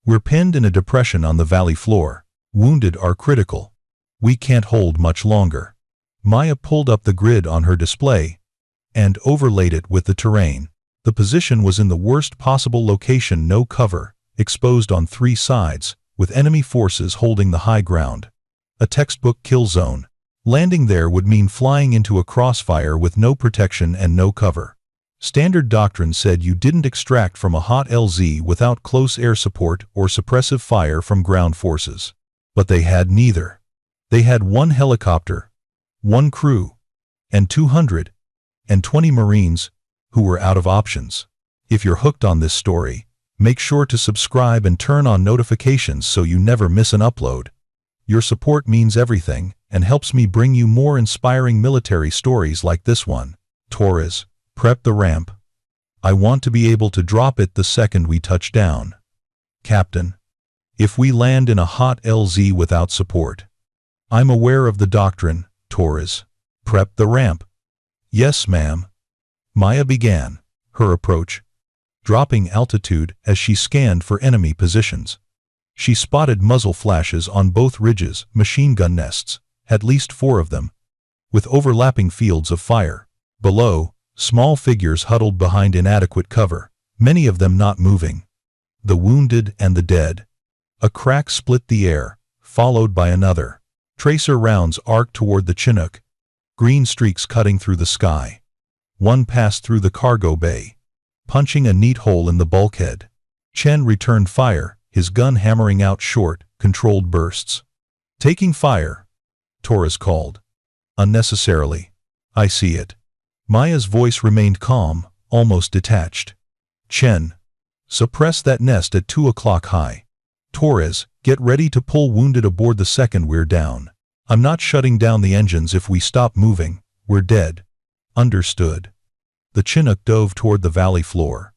We're pinned in a depression on the valley floor. Wounded are critical. We can't hold much longer. Maya pulled up the grid on her display and overlaid it with the terrain. The position was in the worst possible location: no cover, exposed on 3 sides, with enemy forces holding the high ground. A textbook kill zone. Landing there would mean flying into a crossfire with no protection and no cover. Standard doctrine said you didn't extract from a hot LZ without close air support or suppressive fire from ground forces. But they had neither. They had 1 helicopter, 1 crew, and 220 Marines who were out of options. If you're hooked on this story, make sure to subscribe and turn on notifications so you never miss an upload. Your support means everything and helps me bring you more inspiring military stories like this one. Torres, prep the ramp. I want to be able to drop it the second we touch down. Captain, if we land in a hot LZ without support. I'm aware of the doctrine, Torres. Prep the ramp. Yes, ma'am. Maya began her approach, dropping altitude as she scanned for enemy positions. She spotted muzzle flashes on both ridges, machine gun nests, at least 4 of them, with overlapping fields of fire. Below, small figures huddled behind inadequate cover, many of them not moving. The wounded and the dead. A crack split the air, followed by another. Tracer rounds arced toward the Chinook, green streaks cutting through the sky. One passed through the cargo bay, punching a neat hole in the bulkhead. Chen returned fire, his gun hammering out short, controlled bursts. Taking fire, Torres called. Unnecessarily. I see it. Maya's voice remained calm, almost detached. Chen. Suppress that nest at 2 o'clock high. Torres, get ready to pull wounded aboard the second we're down. I'm not shutting down the engines if we stop moving, we're dead. Understood. The Chinook dove toward the valley floor.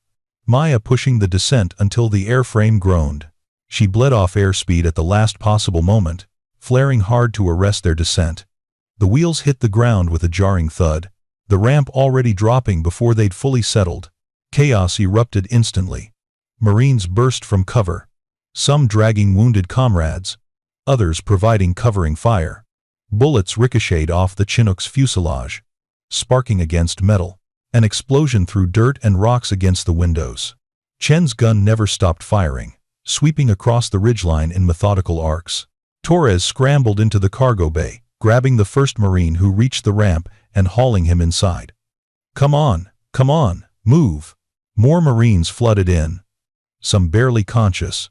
Maya pushing the descent until the airframe groaned. She bled off airspeed at the last possible moment, flaring hard to arrest their descent. The wheels hit the ground with a jarring thud, the ramp already dropping before they'd fully settled. Chaos erupted instantly. Marines burst from cover, some dragging wounded comrades, others providing covering fire. Bullets ricocheted off the Chinook's fuselage, sparking against metal. An explosion threw dirt and rocks against the windows. Chen's gun never stopped firing, sweeping across the ridgeline in methodical arcs. Torres scrambled into the cargo bay, grabbing the first Marine who reached the ramp and hauling him inside. Come on, move. More Marines flooded in, some barely conscious,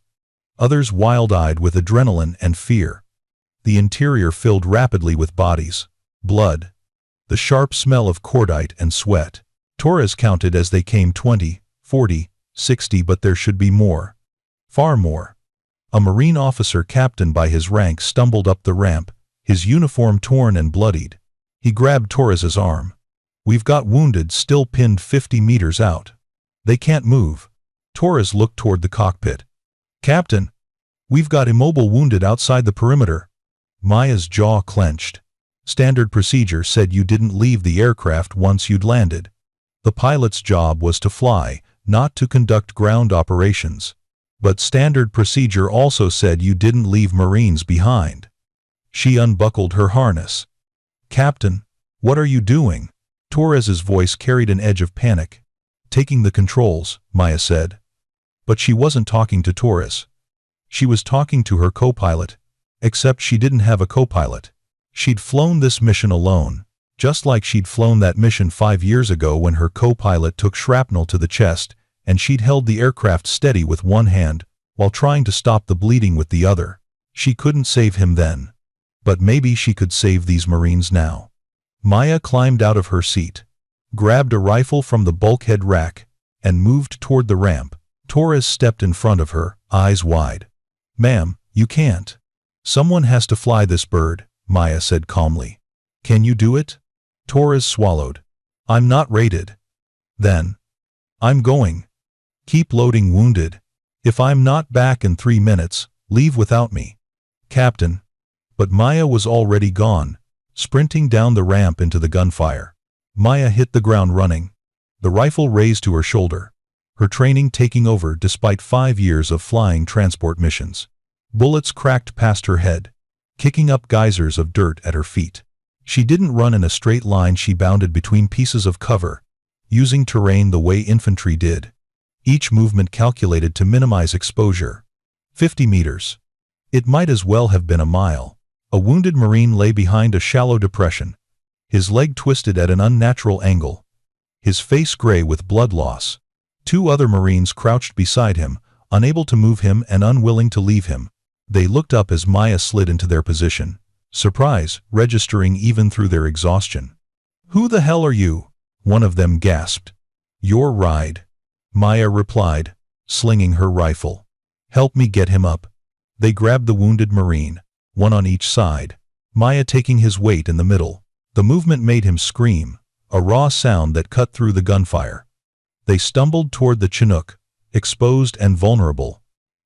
others wild-eyed with adrenaline and fear. The interior filled rapidly with bodies, blood, the sharp smell of cordite and sweat. Torres counted as they came 20, 40, 60, but there should be more. Far more. A Marine officer captained by his rank stumbled up the ramp, his uniform torn and bloodied. He grabbed Torres's arm. We've got wounded still pinned 50 meters out. They can't move. Torres looked toward the cockpit. Captain, we've got immobile wounded outside the perimeter. Maya's jaw clenched. Standard procedure said you didn't leave the aircraft once you'd landed. The pilot's job was to fly, not to conduct ground operations. But standard procedure also said you didn't leave Marines behind. She unbuckled her harness. Captain, what are you doing? Torres's voice carried an edge of panic. Taking the controls, Maya said. But she wasn't talking to Torres. She was talking to her co-pilot. Except she didn't have a co-pilot. She'd flown this mission alone, just like she'd flown that mission 5 years ago when her co-pilot took shrapnel to the chest, and she'd held the aircraft steady with one hand, while trying to stop the bleeding with the other. She couldn't save him then. But maybe she could save these Marines now. Maya climbed out of her seat, grabbed a rifle from the bulkhead rack, and moved toward the ramp. Torres stepped in front of her, eyes wide. Ma'am, you can't. Someone has to fly this bird, Maya said calmly. Can you do it? Torres swallowed. I'm not rated. Then. I'm going. Keep loading wounded. If I'm not back in 3 minutes, leave without me. Captain. But Maya was already gone, sprinting down the ramp into the gunfire. Maya hit the ground running, the rifle raised to her shoulder, her training taking over despite 5 years of flying transport missions. Bullets cracked past her head, kicking up geysers of dirt at her feet. She didn't run in a straight line, she bounded between pieces of cover, using terrain the way infantry did. Each movement calculated to minimize exposure. 50 meters. It might as well have been a mile. A wounded Marine lay behind a shallow depression, his leg twisted at an unnatural angle, his face gray with blood loss. 2 other Marines crouched beside him, unable to move him and unwilling to leave him. They looked up as Maya slid into their position, surprise registering even through their exhaustion. Who the hell are you? One of them gasped. Your ride, Maya replied, slinging her rifle. Help me get him up. They grabbed the wounded Marine, one on each side, Maya taking his weight in the middle. The movement made him scream, a raw sound that cut through the gunfire. They stumbled toward the Chinook, exposed and vulnerable.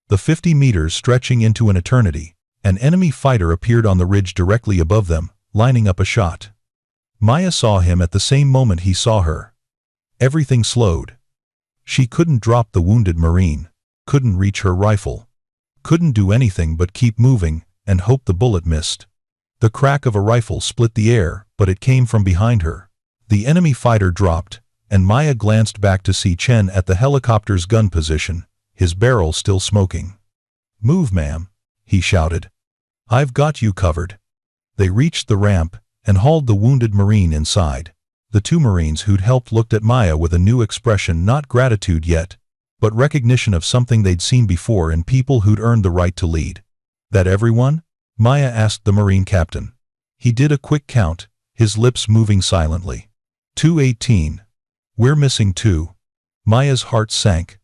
The 50 meters stretching into an eternity. An enemy fighter appeared on the ridge directly above them, lining up a shot. Maya saw him at the same moment he saw her. Everything slowed. She couldn't drop the wounded Marine, couldn't reach her rifle, couldn't do anything but keep moving and hope the bullet missed. The crack of a rifle split the air, but it came from behind her. The enemy fighter dropped, and Maya glanced back to see Chen at the helicopter's gun position, his barrel still smoking. Move, ma'am, he shouted. I've got you covered. They reached the ramp and hauled the wounded Marine inside. The 2 Marines who'd helped looked at Maya with a new expression, not gratitude yet, but recognition of something they'd seen before in people who'd earned the right to lead. That everyone? Maya asked the Marine captain. He did a quick count, his lips moving silently. 218. We're missing 2. Maya's heart sank.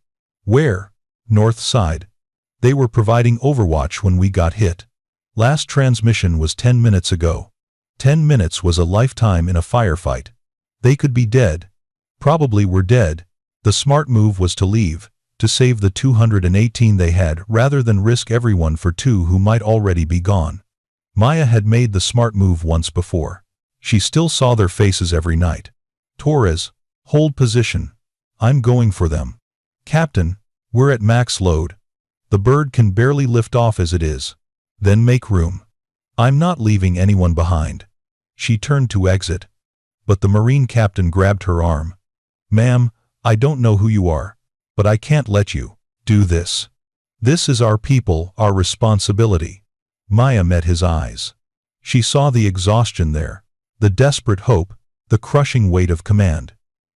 Where? North side. They were providing overwatch when we got hit. Last transmission was 10 minutes ago. 10 minutes was a lifetime in a firefight. They could be dead. Probably were dead. The smart move was to leave, to save the 218 they had rather than risk everyone for 2 who might already be gone. Maya had made the smart move once before. She still saw their faces every night. Torres, hold position. I'm going for them. Captain, we're at max load. The bird can barely lift off as it is. Then make room. I'm not leaving anyone behind. She turned to exit. But the Marine captain grabbed her arm. Ma'am, I don't know who you are, but I can't let you do this. This is our people, our responsibility. Maya met his eyes. She saw the exhaustion there, the desperate hope, the crushing weight of command.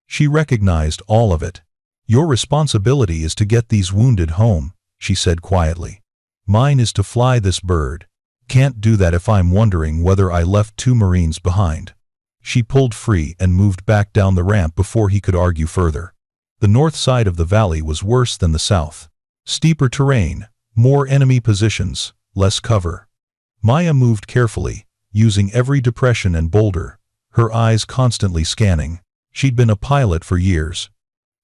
She recognized all of it. Your responsibility is to get these wounded home, she said quietly. Mine is to fly this bird. Can't do that if I'm wondering whether I left 2 Marines behind. She pulled free and moved back down the ramp before he could argue further. The north side of the valley was worse than the south. Steeper terrain, more enemy positions, less cover. Maya moved carefully, using every depression and boulder, her eyes constantly scanning. She'd been a pilot for years.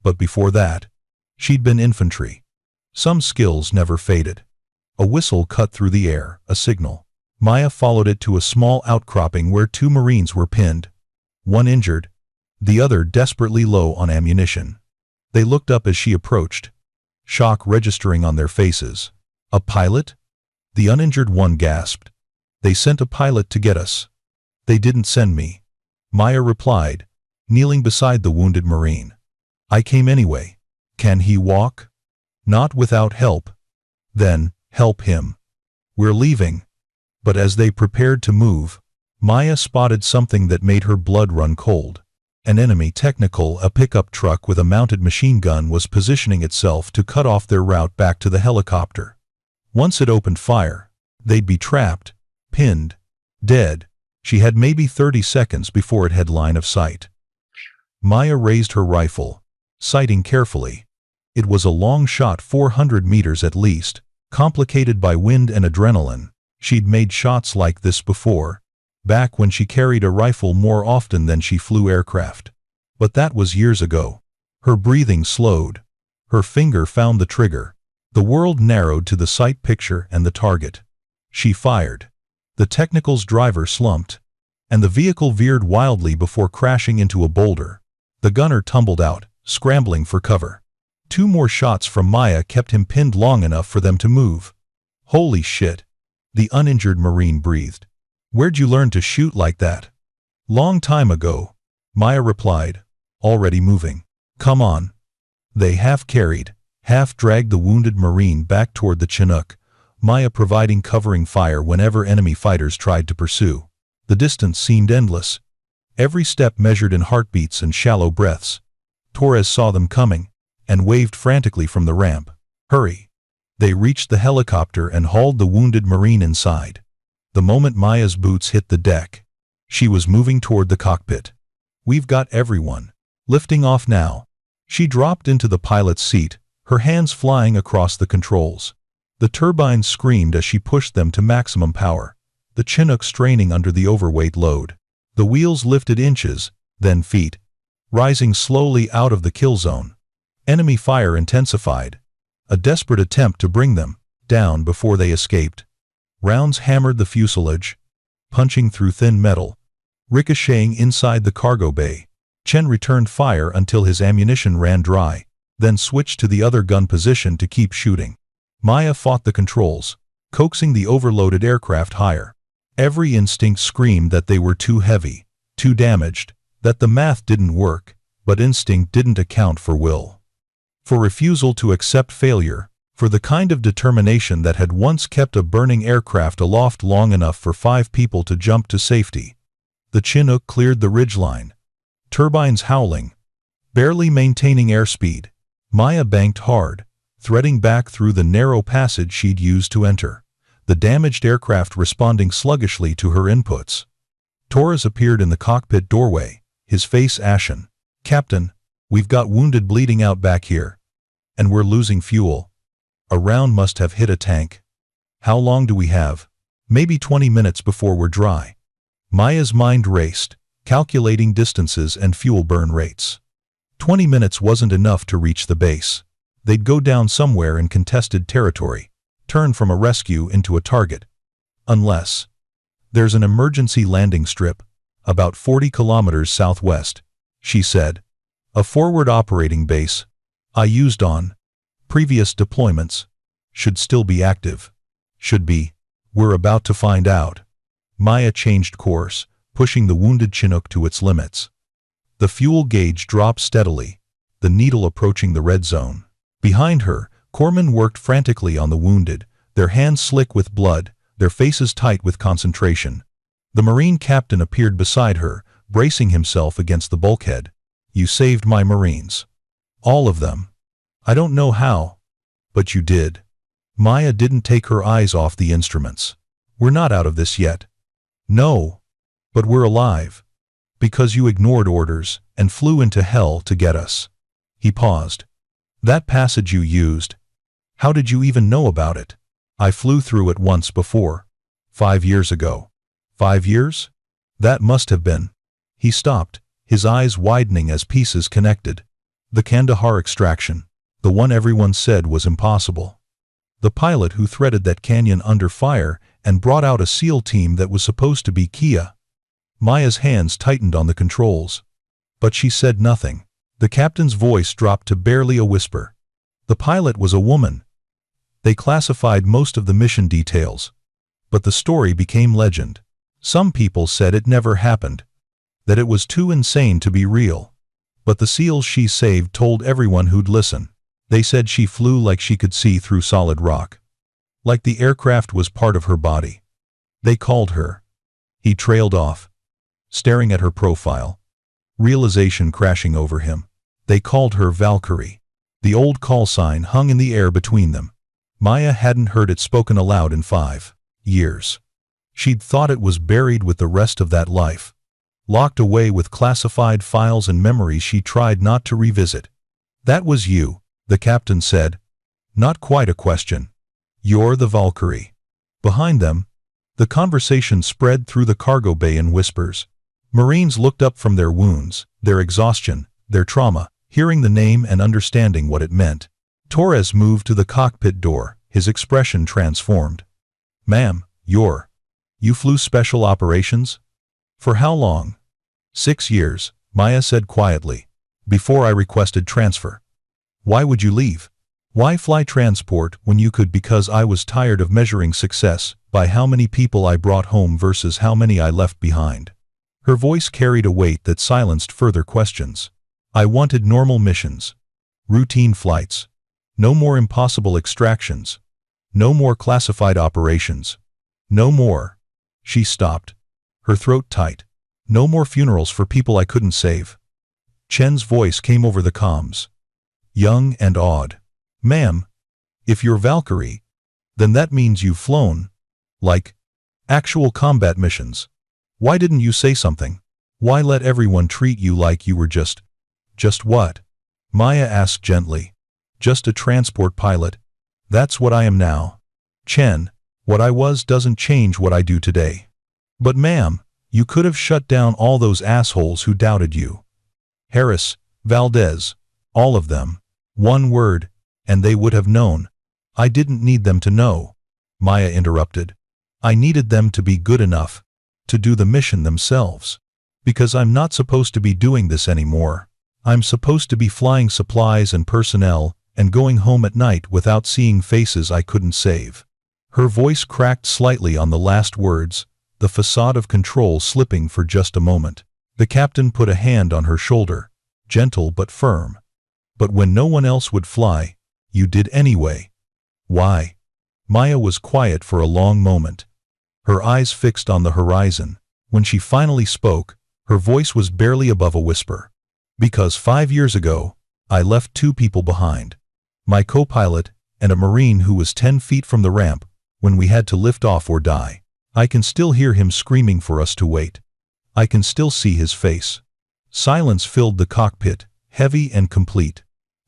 But before that, she'd been infantry. Some skills never faded. A whistle cut through the air, a signal. Maya followed it to a small outcropping where 2 Marines were pinned. One injured, the other desperately low on ammunition. They looked up as she approached, shock registering on their faces. A pilot? The uninjured one gasped. They sent a pilot to get us. They didn't send me. Maya replied, kneeling beside the wounded Marine. I came anyway. Can he walk? Not without help. Then, help him. We're leaving. But as they prepared to move, Maya spotted something that made her blood run cold. An enemy technical, a pickup truck with a mounted machine gun, was positioning itself to cut off their route back to the helicopter. Once it opened fire, they'd be trapped, pinned, dead. She had maybe 30 seconds before it had line of sight. Maya raised her rifle, sighting carefully. It was a long shot, 400 meters at least, complicated by wind and adrenaline. She'd made shots like this before, back when she carried a rifle more often than she flew aircraft. But that was years ago. Her breathing slowed. Her finger found the trigger. The world narrowed to the sight picture and the target. She fired. The technical's driver slumped, and the vehicle veered wildly before crashing into a boulder. The gunner tumbled out, scrambling for cover. 2 more shots from Maya kept him pinned long enough for them to move. Holy shit! The uninjured Marine breathed. Where'd you learn to shoot like that? Long time ago, Maya replied, already moving. Come on. They half carried, half dragged the wounded Marine back toward the Chinook, Maya providing covering fire whenever enemy fighters tried to pursue. The distance seemed endless. Every step measured in heartbeats and shallow breaths. Torres saw them coming, and waved frantically from the ramp. Hurry! They reached the helicopter and hauled the wounded Marine inside. The moment Maya's boots hit the deck, she was moving toward the cockpit. We've got everyone. Lifting off now. She dropped into the pilot's seat, her hands flying across the controls. The turbines screamed as she pushed them to maximum power, the Chinook straining under the overweight load. The wheels lifted inches, then feet, rising slowly out of the kill zone. Enemy fire intensified, a desperate attempt to bring them down before they escaped. Rounds hammered the fuselage, punching through thin metal, ricocheting inside the cargo bay. Chen returned fire until his ammunition ran dry, then switched to the other gun position to keep shooting. Maya fought the controls, coaxing the overloaded aircraft higher. Every instinct screamed that they were too heavy, too damaged, that the math didn't work, but instinct didn't account for will. For refusal to accept failure, for the kind of determination that had once kept a burning aircraft aloft long enough for 5 people to jump to safety. The Chinook cleared the ridgeline, turbines howling, barely maintaining airspeed. Maya banked hard, threading back through the narrow passage she'd used to enter, the damaged aircraft responding sluggishly to her inputs. Torres appeared in the cockpit doorway, his face ashen. "Captain, we've got wounded bleeding out back here. And we're losing fuel. A round must have hit a tank. How long do we have?" "Maybe 20 minutes before we're dry." Maya's mind raced, calculating distances and fuel burn rates. 20 minutes wasn't enough to reach the base. They'd go down somewhere in contested territory, turn from a rescue into a target. Unless there's an emergency landing strip, about 40 kilometers southwest, she said. A forward operating base, I used on previous deployments, should still be active. Should be. We're about to find out. Maya changed course, pushing the wounded Chinook to its limits. The fuel gauge dropped steadily, the needle approaching the red zone. Behind her, corpsmen worked frantically on the wounded, their hands slick with blood, their faces tight with concentration. The Marine captain appeared beside her, bracing himself against the bulkhead. "You saved my Marines. All of them. I don't know how, but you did." Maya didn't take her eyes off the instruments. "We're not out of this yet." "No, but we're alive. Because you ignored orders and flew into hell to get us." He paused. "That passage you used, how did you even know about it?" "I flew through it once before. 5 years ago." 5 years? That must have been. He stopped, his eyes widening as pieces connected. The Kandahar extraction, the one everyone said was impossible. The pilot who threaded that canyon under fire and brought out a SEAL team that was supposed to be Kia. Maya's hands tightened on the controls. But she said nothing. The captain's voice dropped to barely a whisper. The pilot was a woman. They classified most of the mission details. But the story became legend. Some people said it never happened, that it was too insane to be real. But the SEALs she saved told everyone who'd listen. They said she flew like she could see through solid rock. Like the aircraft was part of her body. They called her. He trailed off, staring at her profile. Realization crashing over him. They called her Valkyrie. The old call sign hung in the air between them. Maya hadn't heard it spoken aloud in 5 years. She'd thought it was buried with the rest of that life, locked away with classified files and memories she tried not to revisit. "That was you," the captain said. Not quite a question. "You're the Valkyrie." Behind them, the conversation spread through the cargo bay in whispers. Marines looked up from their wounds, their exhaustion, their trauma, hearing the name and understanding what it meant. Torres moved to the cockpit door, his expression transformed. "Ma'am, you flew special operations? For how long?" 6 years, Maya said quietly, "before I requested transfer." "Why would you leave? Why fly transport when you could?" "Because I was tired of measuring success by how many people I brought home versus how many I left behind." Her voice carried a weight that silenced further questions. "I wanted normal missions. Routine flights. No more impossible extractions. No more classified operations. No more." She stopped, her throat tight. "No more funerals for people I couldn't save." Chen's voice came over the comms, young and awed. "Ma'am, if you're Valkyrie, then that means you've flown, like, actual combat missions. Why didn't you say something? Why let everyone treat you like you were just what?" Maya asked gently. "Just a transport pilot. That's what I am now. Chen, what I was doesn't change what I do today." "But ma'am, you could have shut down all those assholes who doubted you. Harris, Valdez, all of them. One word, and they would have known." "I didn't need them to know," Maya interrupted. "I needed them to be good enough to do the mission themselves. Because I'm not supposed to be doing this anymore. I'm supposed to be flying supplies and personnel and going home at night without seeing faces I couldn't save." Her voice cracked slightly on the last words, the facade of control slipping for just a moment. The captain put a hand on her shoulder, gentle but firm. "But when no one else would fly, you did anyway. Why?" Maya was quiet for a long moment, her eyes fixed on the horizon. When she finally spoke, her voice was barely above a whisper. "Because 5 years ago, I left 2 people behind. My co-pilot and a Marine who was 10 feet from the ramp when we had to lift off or die. I can still hear him screaming for us to wait. I can still see his face. Silence filled the cockpit, heavy and complete.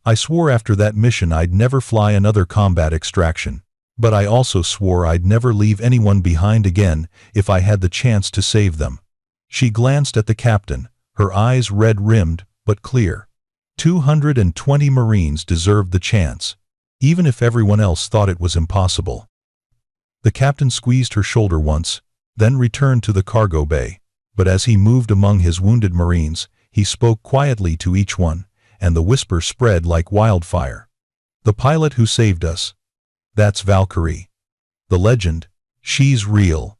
I swore after that mission I'd never fly another combat extraction. But I also swore I'd never leave anyone behind again if I had the chance to save them. She glanced at the captain, her eyes red-rimmed, but clear. 220 Marines deserved the chance, even if everyone else thought it was impossible. The captain squeezed her shoulder once, then returned to the cargo bay. But as he moved among his wounded Marines, he spoke quietly to each one, and the whisper spread like wildfire. The pilot who saved us. That's Valkyrie. The legend. She's real.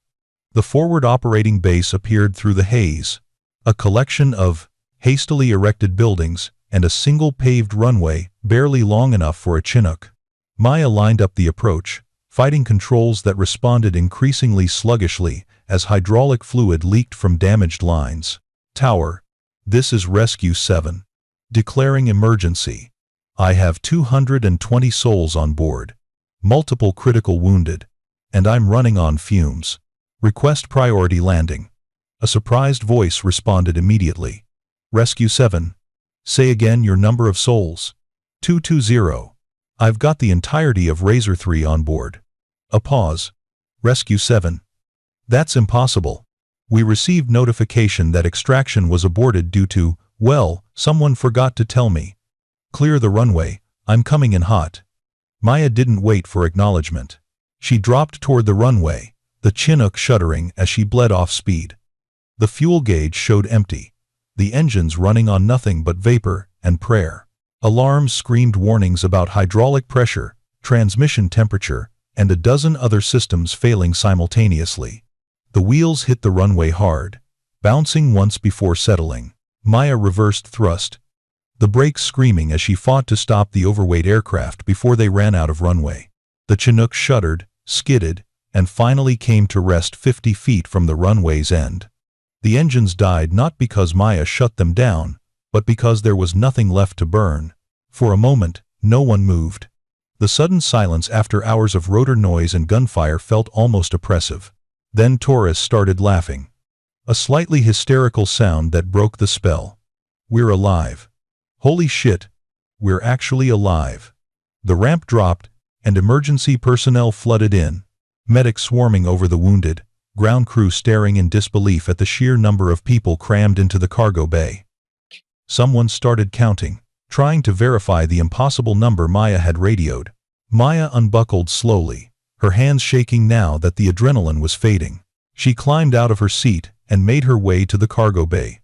The forward operating base appeared through the haze, a collection of hastily erected buildings and a single paved runway barely long enough for a Chinook. Maya lined up the approach, fighting controls that responded increasingly sluggishly as hydraulic fluid leaked from damaged lines. Tower, this is Rescue 7. Declaring emergency. I have 220 souls on board, multiple critical wounded, and I'm running on fumes. Request priority landing. A surprised voice responded immediately. Rescue 7. Say again your number of souls. 220. I've got the entirety of Razor 3 on board. A pause. Rescue 7. That's impossible. We received notification that extraction was aborted due to, well, someone forgot to tell me. Clear the runway, I'm coming in hot. Maya didn't wait for acknowledgement. She dropped toward the runway, the Chinook shuddering as she bled off speed. The fuel gauge showed empty, the engines running on nothing but vapor and prayer. Alarms screamed warnings about hydraulic pressure, transmission temperature, and a dozen other systems failing simultaneously. The wheels hit the runway hard, bouncing once before settling. Maya reversed thrust, the brakes screaming as she fought to stop the overweight aircraft before they ran out of runway. The Chinook shuddered, skidded, and finally came to rest 50 feet from the runway's end. The engines died not because Maya shut them down, but because there was nothing left to burn. For a moment, no one moved. The sudden silence after hours of rotor noise and gunfire felt almost oppressive. Then Torres started laughing. A slightly hysterical sound that broke the spell. We're alive. Holy shit, we're actually alive. The ramp dropped, and emergency personnel flooded in. Medics swarming over the wounded, ground crew staring in disbelief at the sheer number of people crammed into the cargo bay. Someone started counting, trying to verify the impossible number Maya had radioed. Maya unbuckled slowly, her hands shaking now that the adrenaline was fading. She climbed out of her seat and made her way to the cargo bay.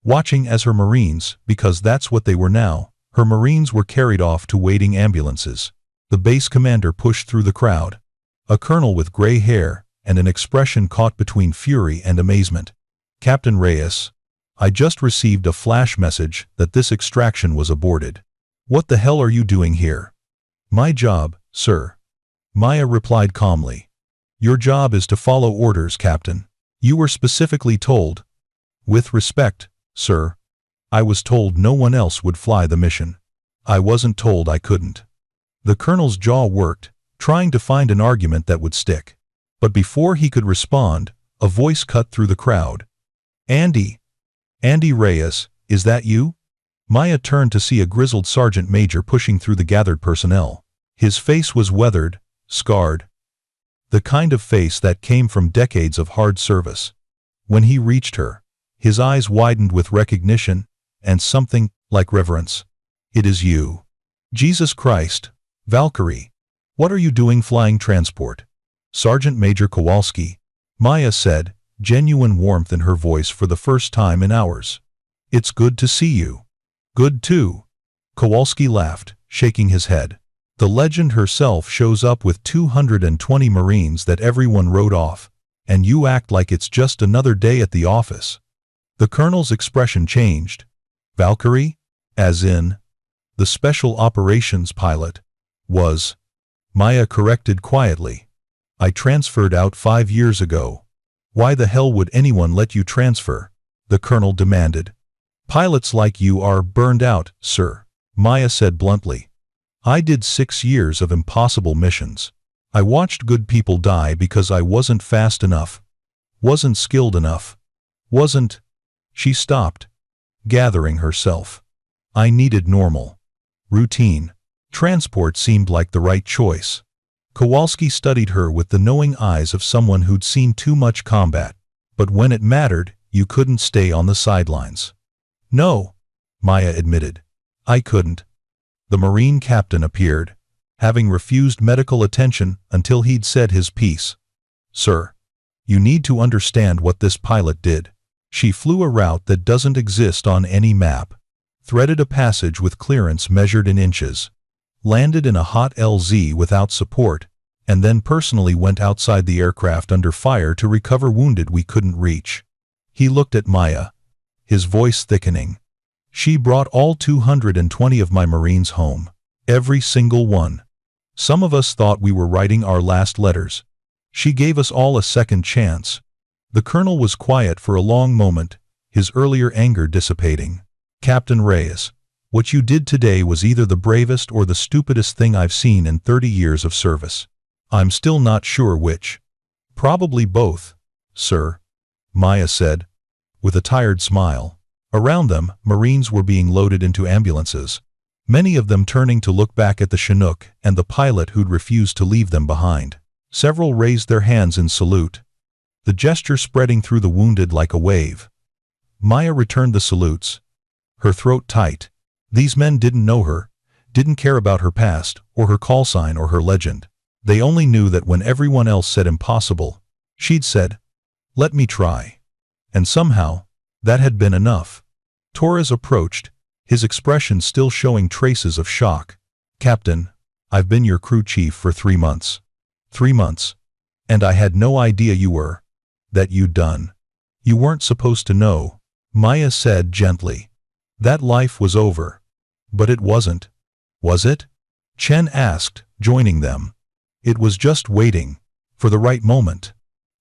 Watching as her Marines, because that's what they were now, her Marines were carried off to waiting ambulances. The base commander pushed through the crowd. A colonel with gray hair and an expression caught between fury and amazement. Captain Reyes, I just received a flash message that this extraction was aborted. What the hell are you doing here? My job, sir. Maya replied calmly. Your job is to follow orders, Captain. You were specifically told. With respect, sir. I was told no one else would fly the mission. I wasn't told I couldn't. The colonel's jaw worked, trying to find an argument that would stick. But before he could respond, a voice cut through the crowd. Andy Reyes, is that you? Maya turned to see a grizzled sergeant major pushing through the gathered personnel. His face was weathered, scarred. The kind of face that came from decades of hard service. When he reached her, his eyes widened with recognition and something like reverence. It is you. Jesus Christ, Valkyrie. What are you doing flying transport? Sergeant Major Kowalski, Maya said, genuine warmth in her voice for the first time in hours. It's good to see you. Good too. Kowalski laughed, shaking his head. The legend herself shows up with 220 Marines that everyone wrote off, and you act like it's just another day at the office. The colonel's expression changed. Valkyrie? As in, the special operations pilot, was. Maya corrected quietly. I transferred out 5 years ago. Why the hell would anyone let you transfer? The colonel demanded. Pilots like you are burned out, sir, Maya said bluntly. I did 6 years of impossible missions. I watched good people die because I wasn't fast enough, wasn't skilled enough, Wasn't. She stopped, gathering herself. I needed normal. Routine. Transport seemed like the right choice. Kowalski studied her with the knowing eyes of someone who'd seen too much combat. But when it mattered, you couldn't stay on the sidelines. No, Maya admitted. I couldn't. The Marine captain appeared, having refused medical attention until he'd said his piece. Sir, you need to understand what this pilot did. She flew a route that doesn't exist on any map, threaded a passage with clearance measured in inches, landed in a hot LZ without support, and then personally went outside the aircraft under fire to recover wounded we couldn't reach. He looked at Maya, his voice thickening. She brought all 220 of my Marines home. Every single one. Some of us thought we were writing our last letters. She gave us all a second chance. The colonel was quiet for a long moment, his earlier anger dissipating. Captain Reyes, what you did today was either the bravest or the stupidest thing I've seen in 30 years of service. I'm still not sure which. Probably both, sir, Maya said, with a tired smile. Around them, Marines were being loaded into ambulances, many of them turning to look back at the Chinook and the pilot who'd refused to leave them behind. Several raised their hands in salute, the gesture spreading through the wounded like a wave. Maya returned the salutes, her throat tight. These men didn't know her, didn't care about her past, or her call sign or her legend. They only knew that when everyone else said impossible, she'd said, "Let me try." And somehow, that had been enough. Torres approached, his expression still showing traces of shock. Captain, I've been your crew chief for 3 months. 3 months. And I had no idea that you'd done. You weren't supposed to know, Maya said gently. That life was over. But it wasn't. Was it? Chen asked, joining them. It was just waiting. For the right moment.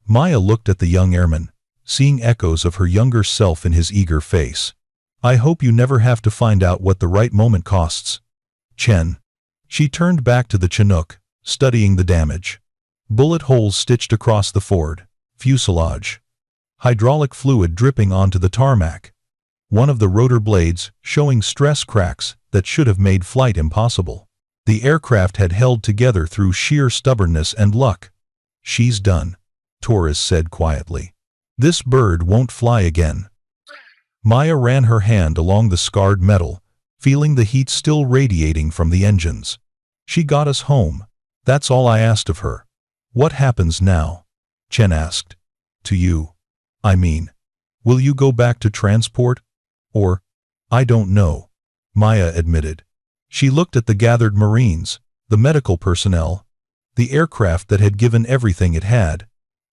Maya looked at the young airman, seeing echoes of her younger self in his eager face. I hope you never have to find out what the right moment costs. Chen. She turned back to the Chinook, studying the damage. Bullet holes stitched across the forward fuselage. Hydraulic fluid dripping onto the tarmac. One of the rotor blades showing stress cracks that should have made flight impossible. The aircraft had held together through sheer stubbornness and luck. She's done, Torres said quietly. This bird won't fly again. Maya ran her hand along the scarred metal, feeling the heat still radiating from the engines. She got us home. That's all I asked of her. What happens now? Chen asked. To you. I mean, will you go back to transport? Or, I don't know, Maya admitted. She looked at the gathered Marines, the medical personnel, the aircraft that had given everything it had.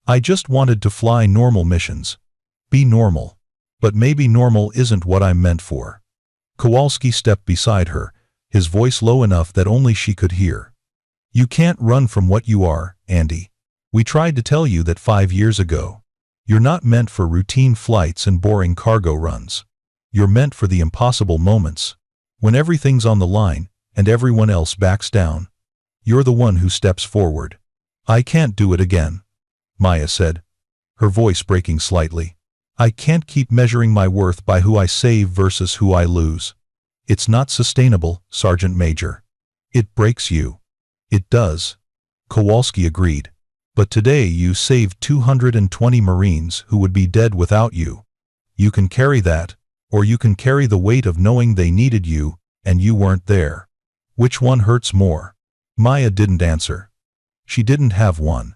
I just wanted to fly normal missions. Be normal. But maybe normal isn't what I'm meant for. Kowalski stepped beside her, his voice low enough that only she could hear. You can't run from what you are, Andy. We tried to tell you that 5 years ago. You're not meant for routine flights and boring cargo runs. You're meant for the impossible moments. When everything's on the line, and everyone else backs down. You're the one who steps forward. I can't do it again, Maya said, her voice breaking slightly. I can't keep measuring my worth by who I save versus who I lose. It's not sustainable, Sergeant Major. It breaks you. It does. Kowalski agreed. But today you saved 220 Marines who would be dead without you. You can carry that, or you can carry the weight of knowing they needed you, and you weren't there. Which one hurts more? Maya didn't answer. She didn't have one.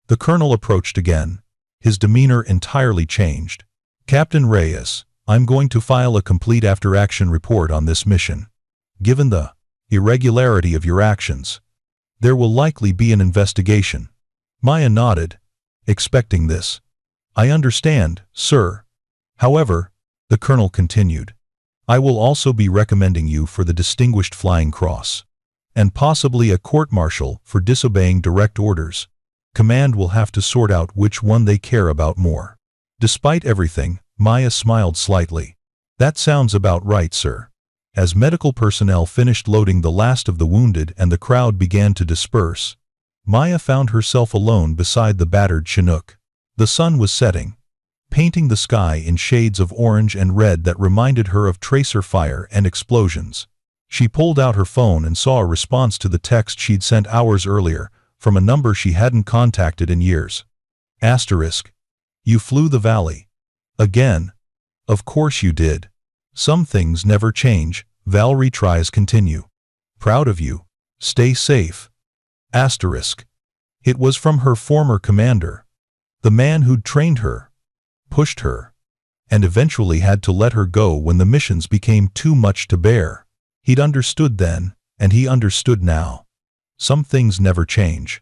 The colonel approached again, his demeanor entirely changed. Captain Reyes, I'm going to file a complete after-action report on this mission. Given the irregularity of your actions, there will likely be an investigation. Maya nodded, expecting this. I understand, sir. However, the colonel continued, I will also be recommending you for the Distinguished Flying Cross, and possibly a court-martial for disobeying direct orders. Command will have to sort out which one they care about more. Despite everything, Maya smiled slightly. That sounds about right, sir. As medical personnel finished loading the last of the wounded and the crowd began to disperse, Maya found herself alone beside the battered Chinook. The sun was setting, painting the sky in shades of orange and red that reminded her of tracer fire and explosions. She pulled out her phone and saw a response to the text she'd sent hours earlier, from a number she hadn't contacted in years. Asterisk. You flew the valley. Again. Of course you did. Some things never change. Val retries continue. Proud of you. Stay safe. Asterisk. It was from her former commander. The man who'd trained her, pushed her, and eventually had to let her go when the missions became too much to bear. He'd understood then, and he understood now. Some things never change.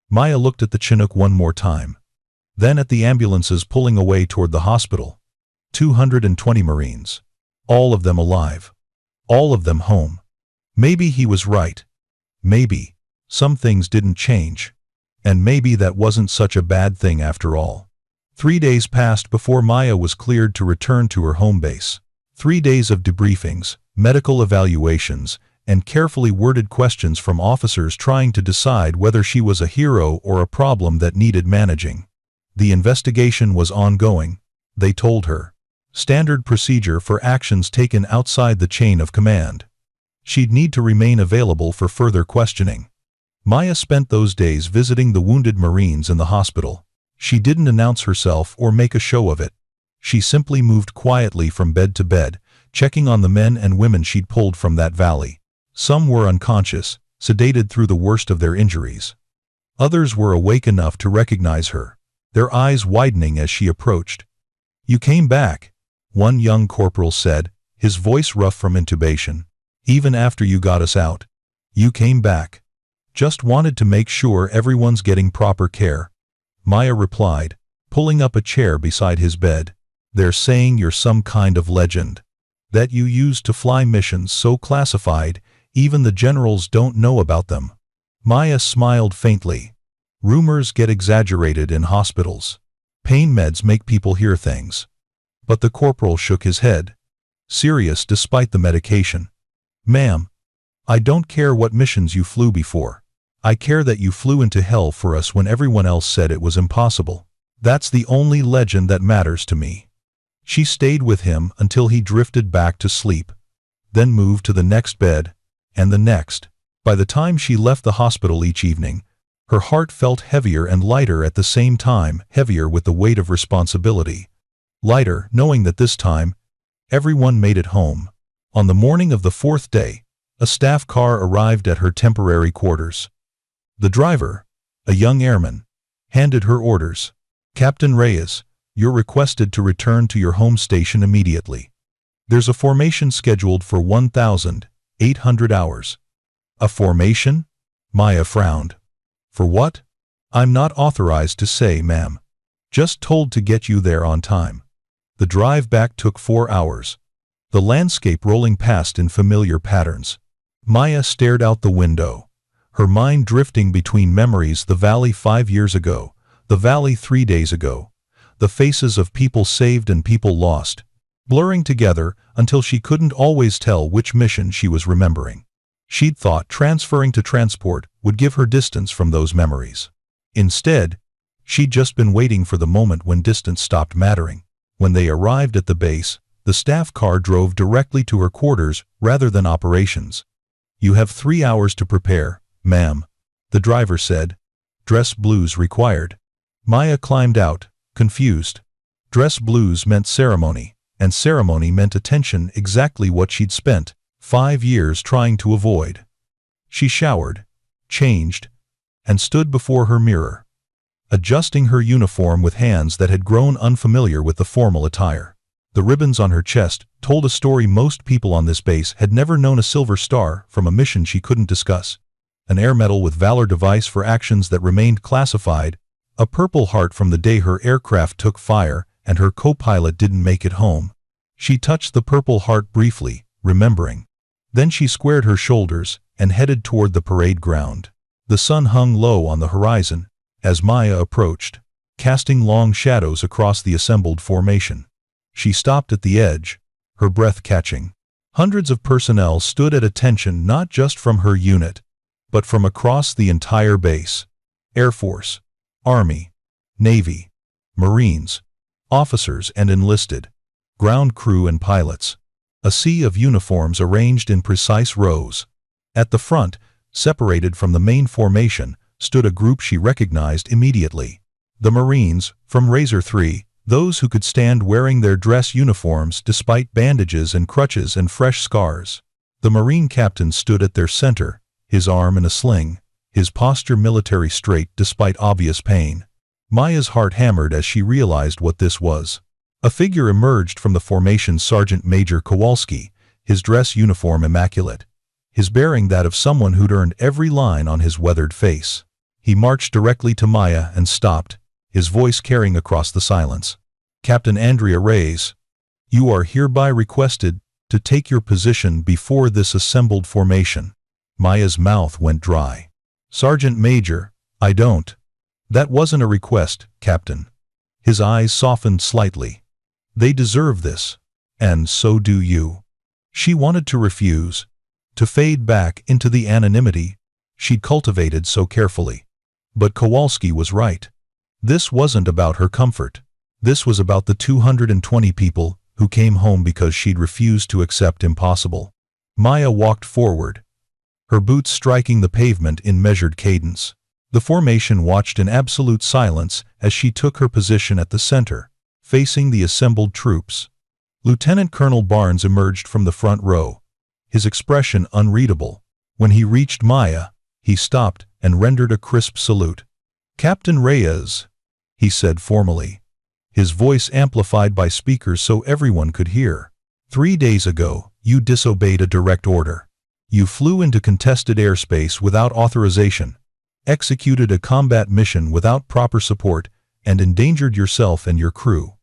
Maya looked at the Chinook one more time. Then at the ambulances pulling away toward the hospital. 220 Marines. All of them alive. All of them home. Maybe he was right. Maybe some things didn't change. And maybe that wasn't such a bad thing after all. 3 days passed before Maya was cleared to return to her home base. 3 days of debriefings, medical evaluations, and carefully worded questions from officers trying to decide whether she was a hero or a problem that needed managing. The investigation was ongoing, they told her. Standard procedure for actions taken outside the chain of command. She'd need to remain available for further questioning. Maya spent those days visiting the wounded Marines in the hospital. She didn't announce herself or make a show of it. She simply moved quietly from bed to bed, checking on the men and women she'd pulled from that valley. Some were unconscious, sedated through the worst of their injuries. Others were awake enough to recognize her, their eyes widening as she approached. You came back, one young corporal said, his voice rough from intubation. Even after you got us out. You came back. Just wanted to make sure everyone's getting proper care. Maya replied, pulling up a chair beside his bed. They're saying you're some kind of legend. That you used to fly missions so classified, even the generals don't know about them. Maya smiled faintly. Rumors get exaggerated in hospitals. Pain meds make people hear things. But the corporal shook his head. Serious despite the medication. Ma'am, I don't care what missions you flew before. I care that you flew into hell for us when everyone else said it was impossible. That's the only legend that matters to me. She stayed with him until he drifted back to sleep, then moved to the next bed, and the next. By the time she left the hospital each evening, her heart felt heavier and lighter at the same time, heavier with the weight of responsibility. Lighter, knowing that this time, everyone made it home. On the morning of the 4th day, a staff car arrived at her temporary quarters. The driver, a young airman, handed her orders. Captain Reyes, you're requested to return to your home station immediately. There's a formation scheduled for 1,800 hours. A formation? Maya frowned. For what? I'm not authorized to say, ma'am. Just told to get you there on time. The drive back took 4 hours. The landscape rolling past in familiar patterns. Maya stared out the window, her mind drifting between memories: the valley 5 years ago, the valley 3 days ago, the faces of people saved and people lost, blurring together until she couldn't always tell which mission she was remembering. She'd thought transferring to transport would give her distance from those memories. Instead, she'd just been waiting for the moment when distance stopped mattering. When they arrived at the base, the staff car drove directly to her quarters rather than operations. You have 3 hours to prepare, ma'am, the driver said. Dress blues required. Maya climbed out, confused. Dress blues meant ceremony, and ceremony meant attention, exactly what she'd spent 5 years trying to avoid. She showered, changed, and stood before her mirror, adjusting her uniform with hands that had grown unfamiliar with the formal attire. The ribbons on her chest told a story most people on this base had never known: a silver star from a mission she couldn't discuss, an air medal with valor device for actions that remained classified, a purple heart from the day her aircraft took fire and her co-pilot didn't make it home. She touched the purple heart briefly, remembering. Then she squared her shoulders and headed toward the parade ground. The sun hung low on the horizon as Maya approached, casting long shadows across the assembled formation. She stopped at the edge, her breath catching. Hundreds of personnel stood at attention, not just from her unit, but from across the entire base. Air Force, Army, Navy, Marines, officers and enlisted, ground crew and pilots. A sea of uniforms arranged in precise rows. At the front, separated from the main formation, stood a group she recognized immediately. The Marines, from Razor 3, those who could stand wearing their dress uniforms despite bandages and crutches and fresh scars. The Marine captain stood at their center, his arm in a sling, his posture military straight despite obvious pain. Maya's heart hammered as she realized what this was. A figure emerged from the formation: Sergeant Major Kowalski, his dress uniform immaculate, his bearing that of someone who'd earned every line on his weathered face. He marched directly to Maya and stopped, his voice carrying across the silence. "Captain Andrea Reyes, you are hereby requested to take your position before this assembled formation." Maya's mouth went dry. "Sergeant Major, I don't." "That wasn't a request, Captain." His eyes softened slightly. "They deserve this. And so do you." She wanted to refuse, to fade back into the anonymity she'd cultivated so carefully. But Kowalski was right. This wasn't about her comfort. This was about the 220 people who came home because she'd refused to accept impossible. Maya walked forward, her boots striking the pavement in measured cadence. The formation watched in absolute silence as she took her position at the center, facing the assembled troops. Lieutenant Colonel Barnes emerged from the front row, his expression unreadable. When he reached Maya, he stopped and rendered a crisp salute. "Captain Reyes," he said formally, his voice amplified by speakers so everyone could hear. "3 days ago, you disobeyed a direct order. You flew into contested airspace without authorization, executed a combat mission without proper support, and endangered yourself and your crew."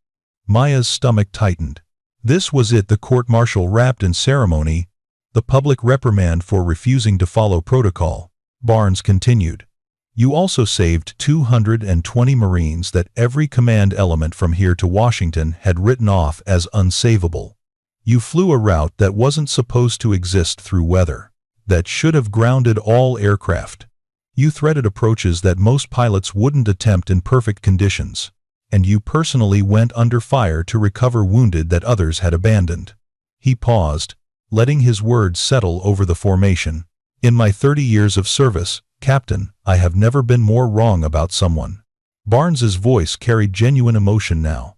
Maya's stomach tightened. This was it, the court-martial wrapped in ceremony, the public reprimand for refusing to follow protocol. Barnes continued. "You also saved 220 Marines that every command element from here to Washington had written off as unsavable. You flew a route that wasn't supposed to exist through weather, that should have grounded all aircraft. You threaded approaches that most pilots wouldn't attempt in perfect conditions, and you personally went under fire to recover wounded that others had abandoned." He paused, letting his words settle over the formation. "In my 30 years of service, Captain, I have never been more wrong about someone." Barnes's voice carried genuine emotion now.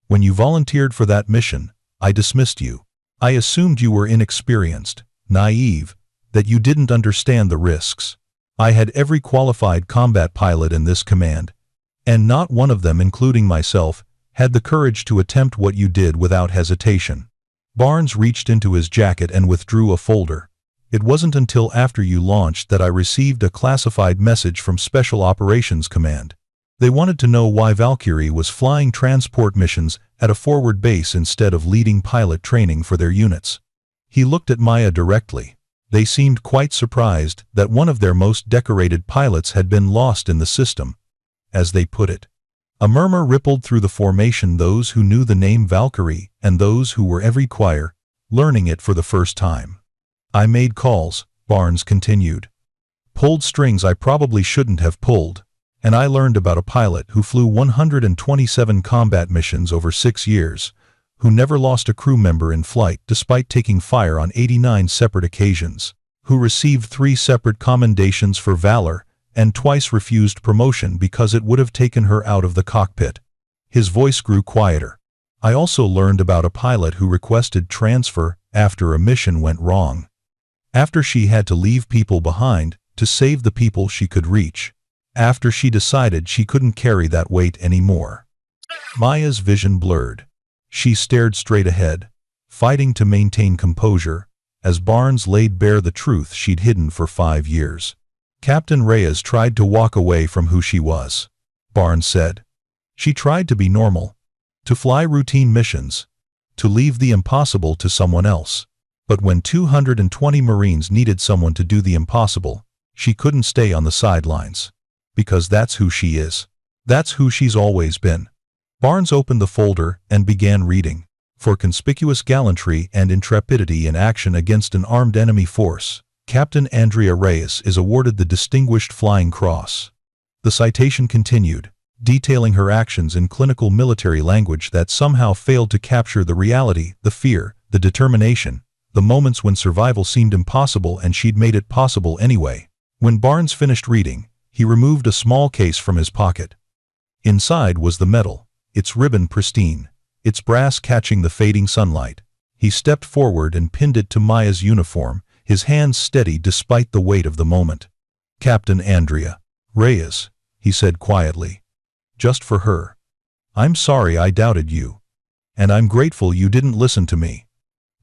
"When you volunteered for that mission, I dismissed you. I assumed you were inexperienced, naive, that you didn't understand the risks. I had every qualified combat pilot in this command, and not one of them, including myself, had the courage to attempt what you did without hesitation." Barnes reached into his jacket and withdrew a folder. "It wasn't until after you launched that I received a classified message from Special Operations Command. They wanted to know why Valkyrie was flying transport missions at a forward base instead of leading pilot training for their units." He looked at Maya directly. They seemed quite surprised that one of their most decorated pilots had been lost in the system, as they put it. A murmur rippled through the formation, those who knew the name Valkyrie and those who were every choir, learning it for the first time. "I made calls," Barnes continued. "Pulled strings I probably shouldn't have pulled, and I learned about a pilot who flew 127 combat missions over 6 years, who never lost a crew member in flight despite taking fire on 89 separate occasions, who received 3 separate commendations for valor and twice refused promotion because it would have taken her out of the cockpit." His voice grew quieter. "I also learned about a pilot who requested transfer after a mission went wrong, after she had to leave people behind to save the people she could reach, after she decided she couldn't carry that weight anymore." Maya's vision blurred. She stared straight ahead, fighting to maintain composure, as Barnes laid bare the truth she'd hidden for 5 years. "Captain Reyes tried to walk away from who she was," Barnes said. "She tried to be normal, to fly routine missions, to leave the impossible to someone else. But when 220 Marines needed someone to do the impossible, she couldn't stay on the sidelines. Because that's who she is. That's who she's always been." Barnes opened the folder and began reading. "For conspicuous gallantry and intrepidity in action against an armed enemy force, Captain Andrea Reyes is awarded the Distinguished Flying Cross." The citation continued. detailing her actions in clinical military language that somehow failed to capture the reality, the fear, the determination, the moments when survival seemed impossible and she'd made it possible anyway. When Barnes finished reading, he removed a small case from his pocket. Inside was the medal, its ribbon pristine, its brass catching the fading sunlight. He stepped forward and pinned it to Maya's uniform, his hands steady despite the weight of the moment. "Captain Andrea Reyes," he said quietly. "Just for her. I'm sorry I doubted you. And I'm grateful you didn't listen to me."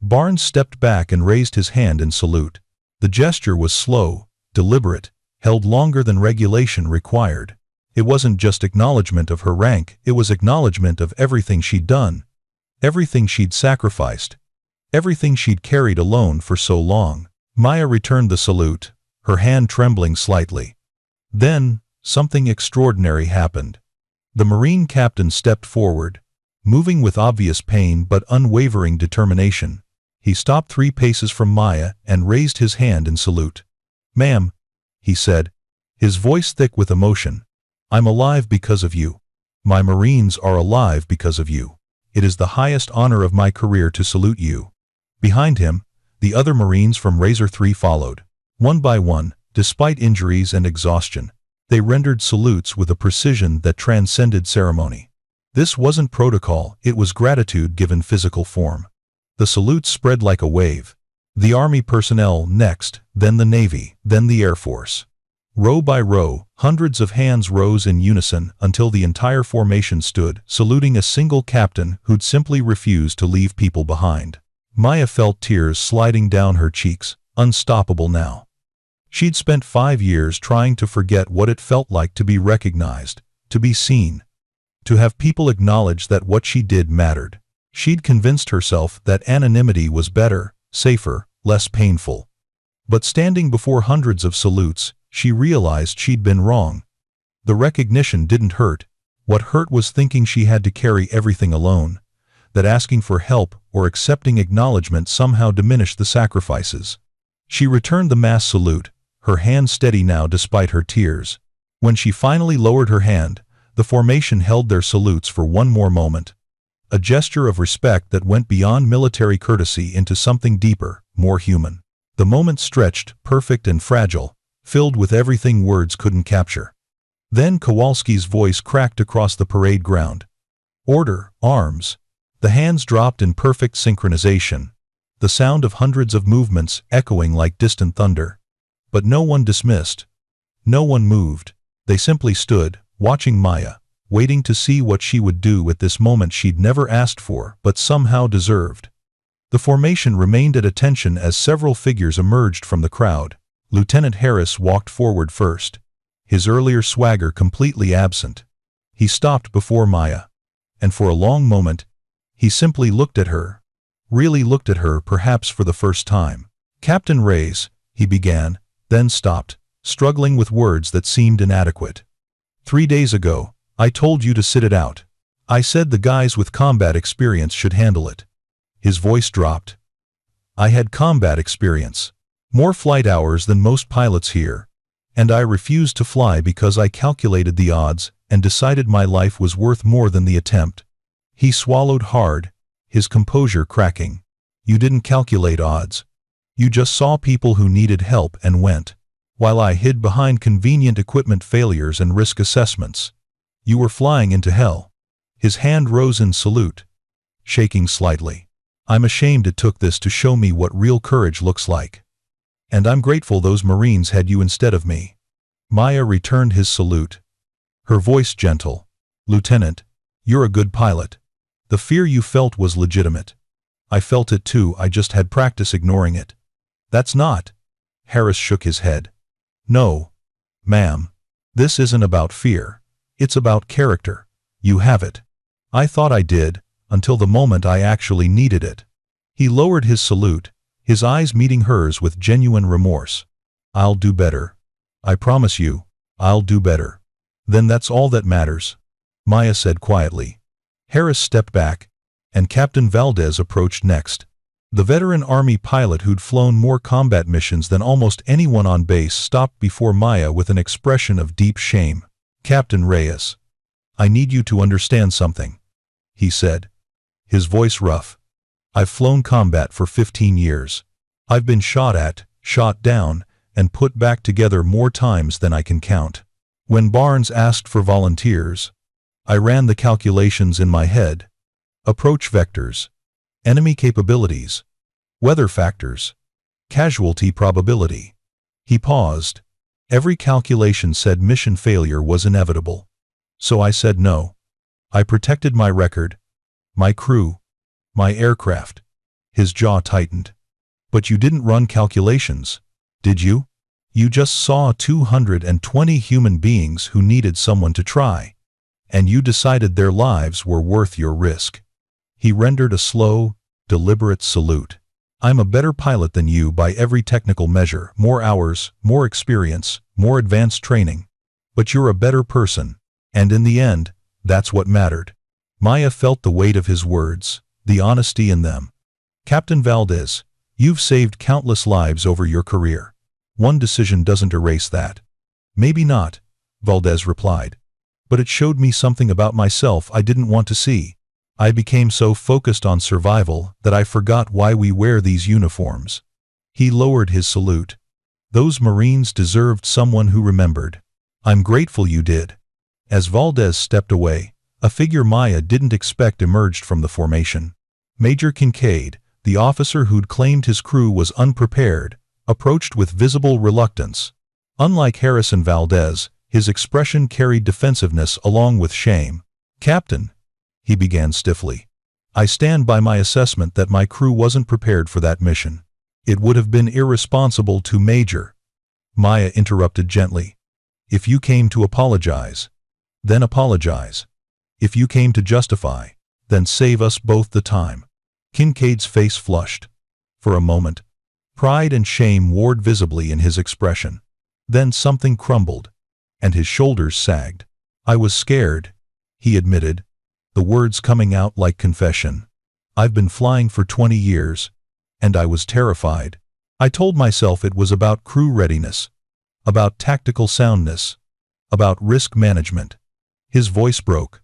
Barnes stepped back and raised his hand in salute. The gesture was slow, deliberate, held longer than regulation required. It wasn't just acknowledgement of her rank, it was acknowledgement of everything she'd done, everything she'd sacrificed, everything she'd carried alone for so long. Maya returned the salute, her hand trembling slightly. Then, something extraordinary happened. The Marine captain stepped forward, moving with obvious pain but unwavering determination. He stopped 3 paces from Maya and raised his hand in salute. "Ma'am," he said, his voice thick with emotion, "I'm alive because of you. My Marines are alive because of you. It is the highest honor of my career to salute you." Behind him, the other Marines from Razor 3 followed. One by one, despite injuries and exhaustion, they rendered salutes with a precision that transcended ceremony. This wasn't protocol, it was gratitude given physical form. The salutes spread like a wave. The Army personnel next, then the Navy, then the Air Force. Row by row, hundreds of hands rose in unison until the entire formation stood, saluting a single captain who'd simply refused to leave people behind. Maya felt tears sliding down her cheeks, unstoppable now. She'd spent 5 years trying to forget what it felt like to be recognized, to be seen, to have people acknowledge that what she did mattered. She'd convinced herself that anonymity was better, safer, less painful. But standing before hundreds of salutes, she realized she'd been wrong. The recognition didn't hurt. What hurt was thinking she had to carry everything alone, that asking for help or accepting acknowledgement somehow diminished the sacrifices. She returned the mass salute, her hand steady now despite her tears. When she finally lowered her hand, the formation held their salutes for one more moment. A gesture of respect that went beyond military courtesy into something deeper, more human. The moment stretched, perfect and fragile, filled with everything words couldn't capture. Then Kowalski's voice cracked across the parade ground. "Order, arms." The hands dropped in perfect synchronization, the sound of hundreds of movements echoing like distant thunder. But no one dismissed. No one moved. They simply stood, watching Maya, waiting to see what she would do with this moment she'd never asked for but somehow deserved. The formation remained at attention as several figures emerged from the crowd. Lieutenant Harris walked forward first, his earlier swagger completely absent. He stopped before Maya, and for a long moment, he simply looked at her, really looked at her perhaps for the first time. "Captain Reyes," he began, then stopped, struggling with words that seemed inadequate. "3 days ago, I told you to sit it out. I said the guys with combat experience should handle it." His voice dropped. "I had combat experience. More flight hours than most pilots here. And I refused to fly because I calculated the odds and decided my life was worth more than the attempt." He swallowed hard, his composure cracking. "You didn't calculate odds. You just saw people who needed help and went, while I hid behind convenient equipment failures and risk assessments. You were flying into hell." His hand rose in salute, shaking slightly. "I'm ashamed it took this to show me what real courage looks like. And I'm grateful those Marines had you instead of me." Maya returned his salute, her voice gentle. "Lieutenant, you're a good pilot. The fear you felt was legitimate. I felt it too, I just had practice ignoring it." "That's not." Harris shook his head. "No, ma'am. This isn't about fear. It's about character. You have it. I thought I did, until the moment I actually needed it." He lowered his salute, his eyes meeting hers with genuine remorse. "I'll do better. I promise you, I'll do better." "Then that's all that matters," Maya said quietly. Harris stepped back, and Captain Valdez approached next. The veteran Army pilot who'd flown more combat missions than almost anyone on base stopped before Maya with an expression of deep shame. "Captain Reyes, I need you to understand something, he said, his voice rough. I've flown combat for 15 years. I've been shot at, shot down, and put back together more times than I can count. When Barnes asked for volunteers, I ran the calculations in my head. Approach vectors, enemy capabilities, weather factors, casualty probability. He paused. Every calculation said mission failure was inevitable. So I said no. I protected my record, my crew, my aircraft. His jaw tightened. But you didn't run calculations, did you? You just saw 220 human beings who needed someone to try, and you decided their lives were worth your risk. He rendered a slow, deliberate salute. I'm a better pilot than you by every technical measure, more hours, more experience, more advanced training. But you're a better person, and in the end, that's what mattered. Maya felt the weight of his words, the honesty in them. Captain Valdez, you've saved countless lives over your career. One decision doesn't erase that. Maybe not, Valdez replied. But it showed me something about myself I didn't want to see. I became so focused on survival that I forgot why we wear these uniforms. He lowered his salute. Those Marines deserved someone who remembered. I'm grateful you did. As Valdez stepped away, a figure Maya didn't expect emerged from the formation. Major Kincaid, the officer who'd claimed his crew was unprepared, approached with visible reluctance. Unlike Harrison Valdez, his expression carried defensiveness along with shame. Captain, he began stiffly, I stand by my assessment that my crew wasn't prepared for that mission. It would have been irresponsible to Major. Maya interrupted gently. If you came to apologize, then apologize. If you came to justify, then save us both the time. Kincaid's face flushed. For a moment, pride and shame warred visibly in his expression. Then something crumbled, and his shoulders sagged. I was scared, he admitted, the words coming out like confession. I've been flying for 20 years, and I was terrified. I told myself it was about crew readiness, about tactical soundness, about risk management. His voice broke.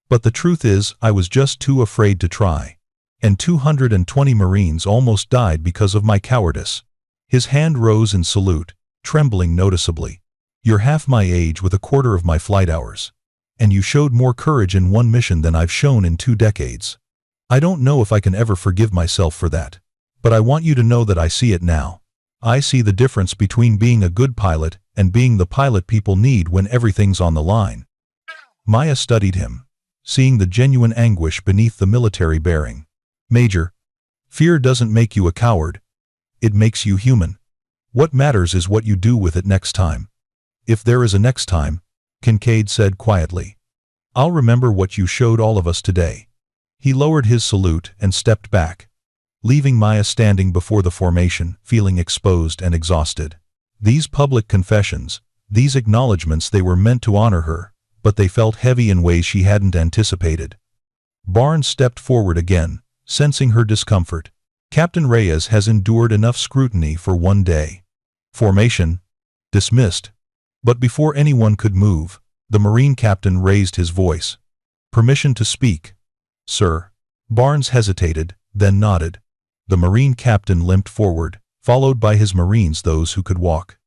But the truth is, I was just too afraid to try. And 220 Marines almost died because of my cowardice. His hand rose in salute, trembling noticeably. You're half my age with a quarter of my flight hours. And you showed more courage in one mission than I've shown in 2 decades. I don't know if I can ever forgive myself for that. But I want you to know that I see it now. I see the difference between being a good pilot and being the pilot people need when everything's on the line. Maya studied him, seeing the genuine anguish beneath the military bearing. Major, fear doesn't make you a coward. It makes you human. What matters is what you do with it next time. If there is a next time, Kincaid said quietly, I'll remember what you showed all of us today. He lowered his salute and stepped back, leaving Maya standing before the formation, feeling exposed and exhausted. These public confessions, these acknowledgments, they were meant to honor her, but they felt heavy in ways she hadn't anticipated. Barnes stepped forward again, sensing her discomfort. Captain Reyes has endured enough scrutiny for one day. Formation dismissed. But before anyone could move, the Marine captain raised his voice. Permission to speak, sir. Barnes hesitated, then nodded. The Marine captain limped forward, followed by his Marines, those who could walk.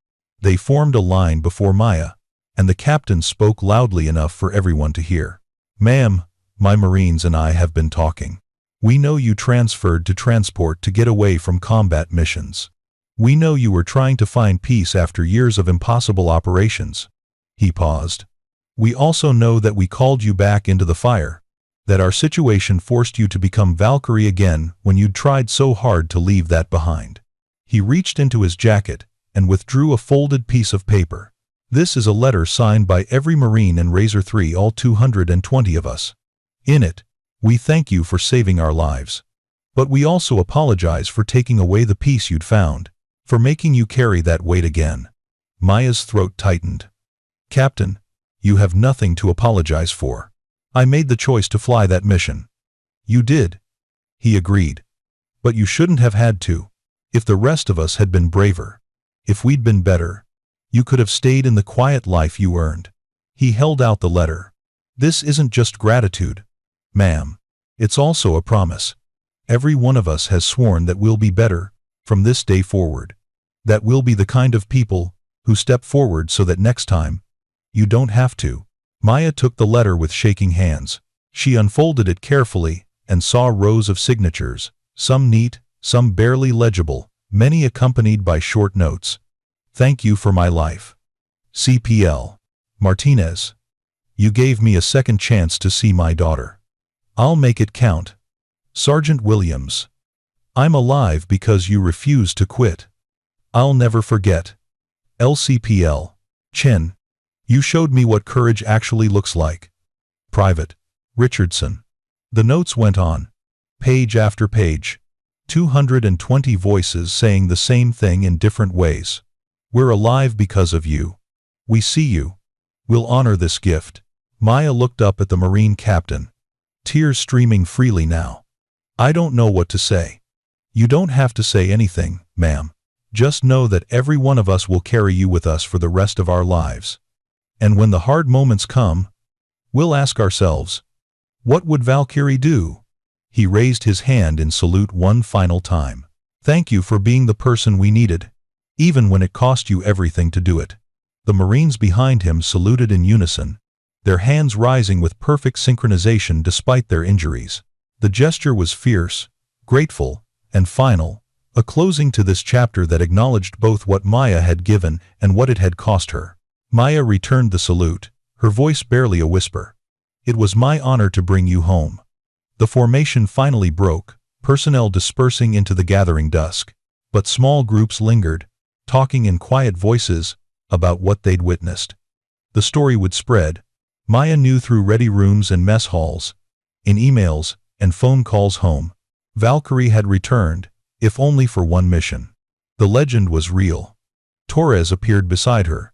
They formed a line before Maya, and the captain spoke loudly enough for everyone to hear. Ma'am, my Marines and I have been talking. We know you transferred to transport to get away from combat missions. We know you were trying to find peace after years of impossible operations. He paused. We also know that we called you back into the fire, that our situation forced you to become Valkyrie again when you'd tried so hard to leave that behind. He reached into his jacket and withdrew a folded piece of paper. This is a letter signed by every Marine in Razor 3, all 220 of us. In it, we thank you for saving our lives. But we also apologize for taking away the peace you'd found, for making you carry that weight again. Maya's throat tightened. Captain, you have nothing to apologize for. I made the choice to fly that mission. You did. He agreed. But you shouldn't have had to. If the rest of us had been braver, if we'd been better, you could have stayed in the quiet life you earned. He held out the letter. This isn't just gratitude, ma'am. It's also a promise. Every one of us has sworn that we'll be better from this day forward. That we'll be the kind of people who step forward so that next time, you don't have to. Maya took the letter with shaking hands. She unfolded it carefully and saw rows of signatures, some neat, some barely legible, many accompanied by short notes. Thank you for my life. CPL. Martinez. You gave me a second chance to see my daughter. I'll make it count. Sergeant Williams. I'm alive because you refused to quit. I'll never forget. LCPL. Chen. You showed me what courage actually looks like. Private. Richardson. The notes went on. Page after page. 220 voices saying the same thing in different ways. We're alive because of you. We see you. We'll honor this gift. Maya looked up at the Marine captain. Tears streaming freely now. I don't know what to say. You don't have to say anything, ma'am. Just know that every one of us will carry you with us for the rest of our lives. And when the hard moments come, we'll ask ourselves, what would Valkyrie do? He raised his hand in salute one final time. Thank you for being the person we needed, even when it cost you everything to do it. The Marines behind him saluted in unison, their hands rising with perfect synchronization despite their injuries. The gesture was fierce, grateful, and final, a closing to this chapter that acknowledged both what Maya had given and what it had cost her. Maya returned the salute, her voice barely a whisper. It was my honor to bring you home. The formation finally broke, personnel dispersing into the gathering dusk. But small groups lingered, talking in quiet voices about what they'd witnessed. The story would spread. Maya knew through ready rooms and mess halls, in emails and phone calls home. Valkyrie had returned, if only for one mission. The legend was real. Torres appeared beside her,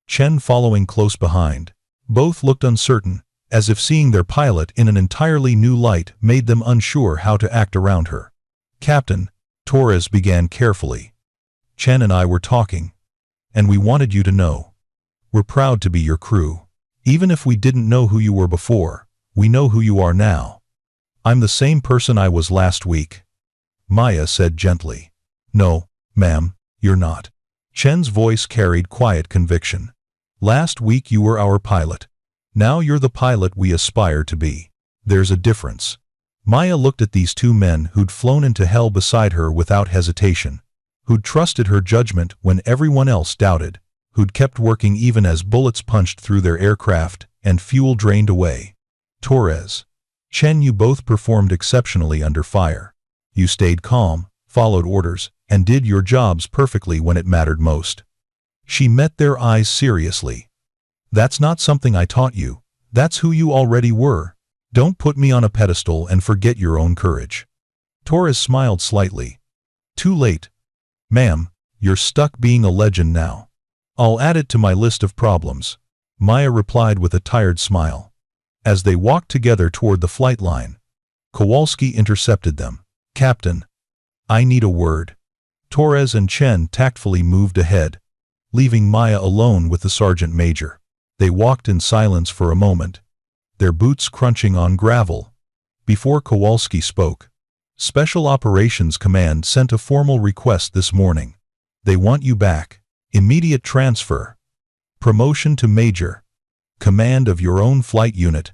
Chen following close behind. Both looked uncertain, as if seeing their pilot in an entirely new light made them unsure how to act around her. Captain, Torres began carefully. Chen and I were talking, and we wanted you to know. We're proud to be your crew. Even if we didn't know who you were before, we know who you are now. I'm the same person I was last week. Maya said gently. No, ma'am, you're not. Chen's voice carried quiet conviction. Last week you were our pilot. Now you're the pilot we aspire to be. There's a difference. Maya looked at these two men who'd flown into hell beside her without hesitation, who'd trusted her judgment when everyone else doubted, who'd kept working even as bullets punched through their aircraft and fuel drained away. Torres. Chen, you both performed exceptionally under fire. You stayed calm, followed orders, and did your jobs perfectly when it mattered most. She met their eyes seriously. That's not something I taught you. That's who you already were. Don't put me on a pedestal and forget your own courage. Torres smiled slightly. Too late. Ma'am, you're stuck being a legend now. I'll add it to my list of problems. Maya replied with a tired smile. As they walked together toward the flight line, Kowalski intercepted them. Captain, I need a word. Torres and Chen tactfully moved ahead, leaving Maya alone with the sergeant major. They walked in silence for a moment, their boots crunching on gravel, before Kowalski spoke. Special Operations Command sent a formal request this morning. They want you back. Immediate transfer. Promotion to major. Command of your own flight unit.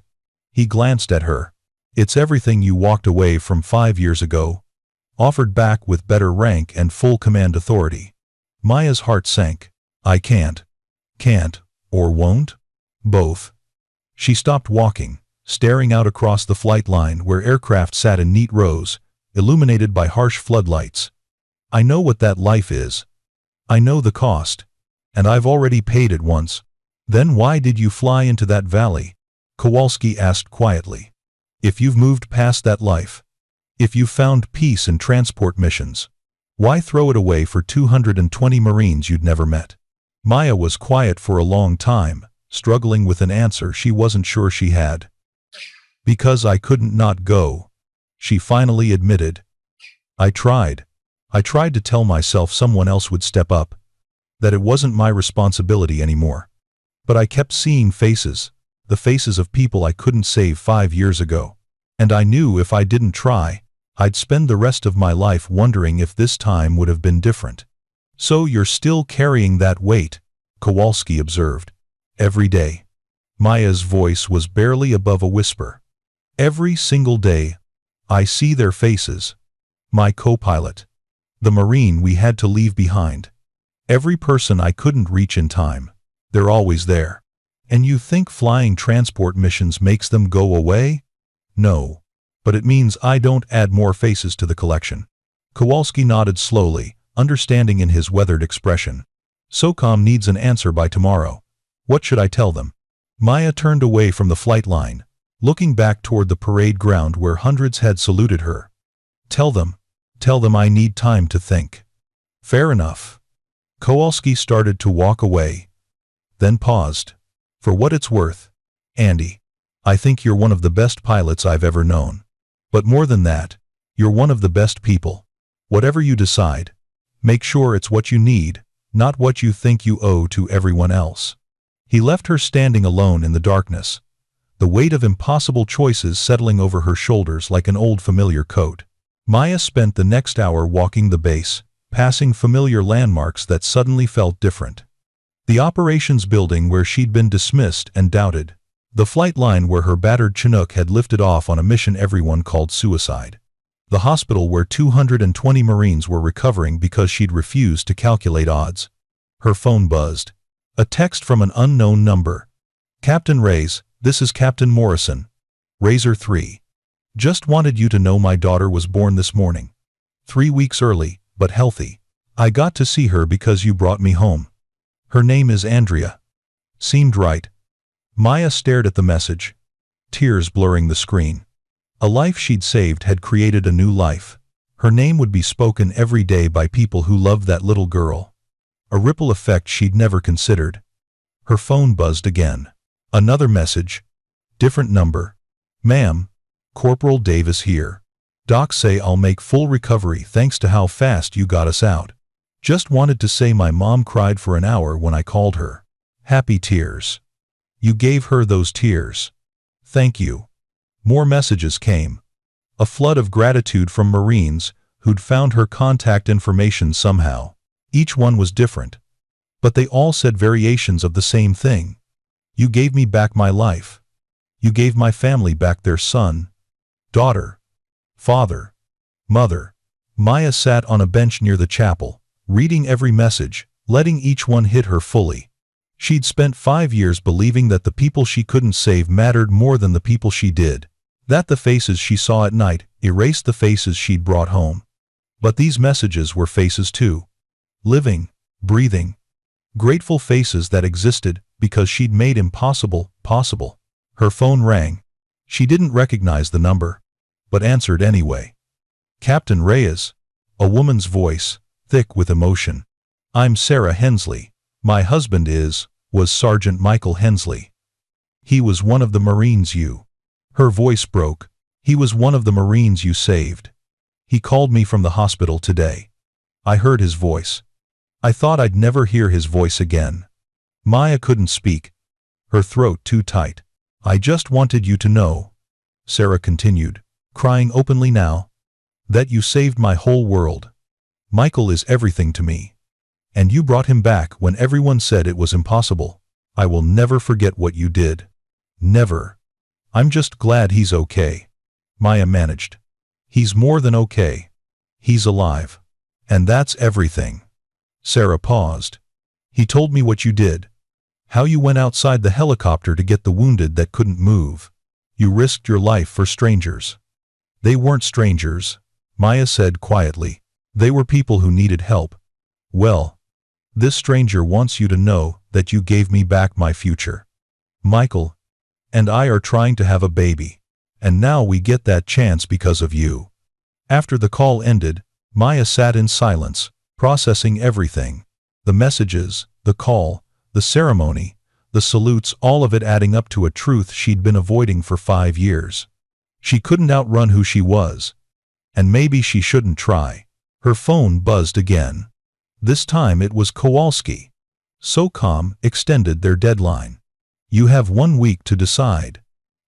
He glanced at her. It's everything you walked away from 5 years ago. Offered back with better rank and full command authority. Maya's heart sank. I can't. Can't, or won't? Both. She stopped walking, staring out across the flight line where aircraft sat in neat rows, illuminated by harsh floodlights. I know what that life is. I know the cost. And I've already paid it once. Then why did you fly into that valley? Kowalski asked quietly. If you've moved past that life, if you've found peace in transport missions, why throw it away for 220 Marines you'd never met? Maya was quiet for a long time, struggling with an answer she wasn't sure she had. Because I couldn't not go, she finally admitted. I tried to tell myself someone else would step up, that it wasn't my responsibility anymore. But I kept seeing faces, the faces of people I couldn't save 5 years ago. And I knew if I didn't try, I'd spend the rest of my life wondering if this time would have been different. So you're still carrying that weight, Kowalski observed. Every day. Maya's voice was barely above a whisper. Every single day. I see their faces. My co-pilot. The Marine we had to leave behind. Every person I couldn't reach in time. They're always there. And you think flying transport missions makes them go away? No. But it means I don't add more faces to the collection. Kowalski nodded slowly, understanding in his weathered expression. SOCOM needs an answer by tomorrow. What should I tell them? Maya turned away from the flight line, looking back toward the parade ground where hundreds had saluted her. Tell them I need time to think. Fair enough. Kowalski started to walk away, then paused. For what it's worth, Andy, I think you're one of the best pilots I've ever known. But more than that, you're one of the best people. Whatever you decide, make sure it's what you need, not what you think you owe to everyone else. He left her standing alone in the darkness, the weight of impossible choices settling over her shoulders like an old familiar coat. Maya spent the next hour walking the base, passing familiar landmarks that suddenly felt different. The operations building where she'd been dismissed and doubted. The flight line where her battered Chinook had lifted off on a mission everyone called suicide. The hospital where 220 Marines were recovering because she'd refused to calculate odds. Her phone buzzed. A text from an unknown number. Captain Reyes, this is Captain Morrison. Razor 3. Just wanted you to know my daughter was born this morning. 3 weeks early, but healthy. I got to see her because you brought me home. Her name is Andrea. Seemed right. Maya stared at the message, tears blurring the screen. A life she'd saved had created a new life. Her name would be spoken every day by people who loved that little girl. A ripple effect she'd never considered. Her phone buzzed again. Another message. Different number. Ma'am, Corporal Davis here. Docs say I'll make full recovery thanks to how fast you got us out. Just wanted to say my mom cried for an hour when I called her. Happy tears. You gave her those tears. Thank you. More messages came. A flood of gratitude from Marines who'd found her contact information somehow. Each one was different. But they all said variations of the same thing. You gave me back my life. You gave my family back their son, daughter, father, mother. Maya sat on a bench near the chapel, reading every message, letting each one hit her fully. She'd spent 5 years believing that the people she couldn't save mattered more than the people she did, that the faces she saw at night erased the faces she'd brought home. But these messages were faces too. Living, breathing, grateful faces that existed because she'd made impossible possible. Her phone rang. She didn't recognize the number, but answered anyway. Captain Reyes, a woman's voice, thick with emotion. I'm Sarah Hensley. My husband was Sergeant Michael Hensley. He was one of the Marines you. Her voice broke. He was one of the Marines you saved. He called me from the hospital today. I heard his voice. I thought I'd never hear his voice again. Maya couldn't speak, her throat too tight. I just wanted you to know, Sarah continued, crying openly now, that you saved my whole world. Michael is everything to me. And you brought him back when everyone said it was impossible. I will never forget what you did. Never. I'm just glad he's okay. Maya managed. He's more than okay. He's alive. And that's everything. Sarah paused. He told me what you did. How you went outside the helicopter to get the wounded that couldn't move. You risked your life for strangers. They weren't strangers, Maya said quietly. They were people who needed help. Well, this stranger wants you to know that you gave me back my future. Michael and I are trying to have a baby, and now we get that chance because of you. After the call ended, Maya sat in silence, processing everything. The messages, the call, the ceremony, the salutes, all of it adding up to a truth she'd been avoiding for 5 years. She couldn't outrun who she was. And maybe she shouldn't try. Her phone buzzed again. This time it was Kowalski. SOCOM extended their deadline. You have 1 week to decide.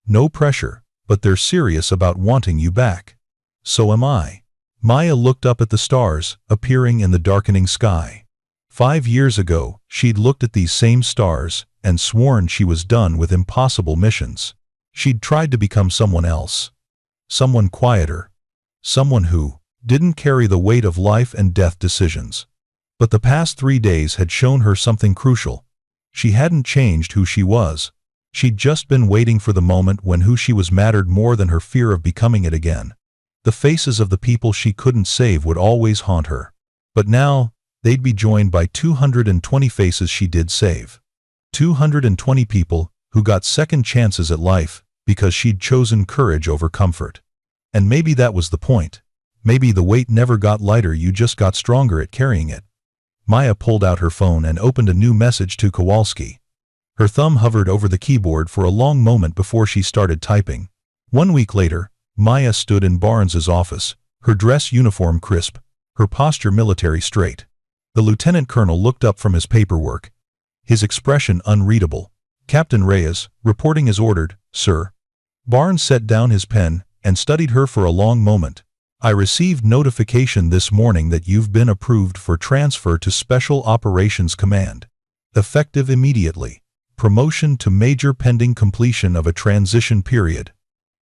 No pressure, but they're serious about wanting you back. So am I. Maya looked up at the stars, appearing in the darkening sky. 5 years ago, she'd looked at these same stars and sworn she was done with impossible missions. She'd tried to become someone else. Someone quieter. Someone who didn't carry the weight of life and death decisions. But the past 3 days had shown her something crucial. She hadn't changed who she was. She'd just been waiting for the moment when who she was mattered more than her fear of becoming it again. The faces of the people she couldn't save would always haunt her. But now, they'd be joined by 220 faces she did save. 220 people who got second chances at life because she'd chosen courage over comfort. And maybe that was the point. Maybe the weight never got lighter, you just got stronger at carrying it. Maya pulled out her phone and opened a new message to Kowalski. Her thumb hovered over the keyboard for a long moment before she started typing. 1 week later, Maya stood in Barnes's office, her dress uniform crisp, her posture military straight. The lieutenant colonel looked up from his paperwork, his expression unreadable. Captain Reyes, reporting as ordered, sir. Barnes set down his pen and studied her for a long moment. I received notification this morning that you've been approved for transfer to Special Operations Command. Effective immediately. Promotion to Major pending completion of a transition period.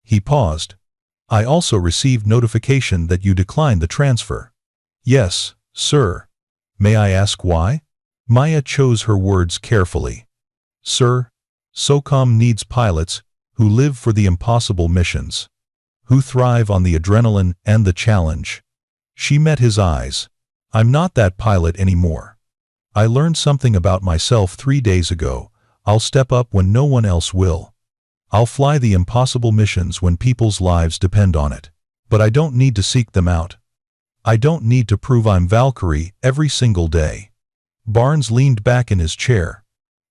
He paused. I also received notification that you declined the transfer. Yes, sir. May I ask why? Maya chose her words carefully. Sir, SOCOM needs pilots who live for the impossible missions, who thrive on the adrenaline and the challenge. She met his eyes. I'm not that pilot anymore. I learned something about myself 3 days ago. I'll step up when no one else will. I'll fly the impossible missions when people's lives depend on it. But I don't need to seek them out. I don't need to prove I'm Valkyrie every single day. Barnes leaned back in his chair.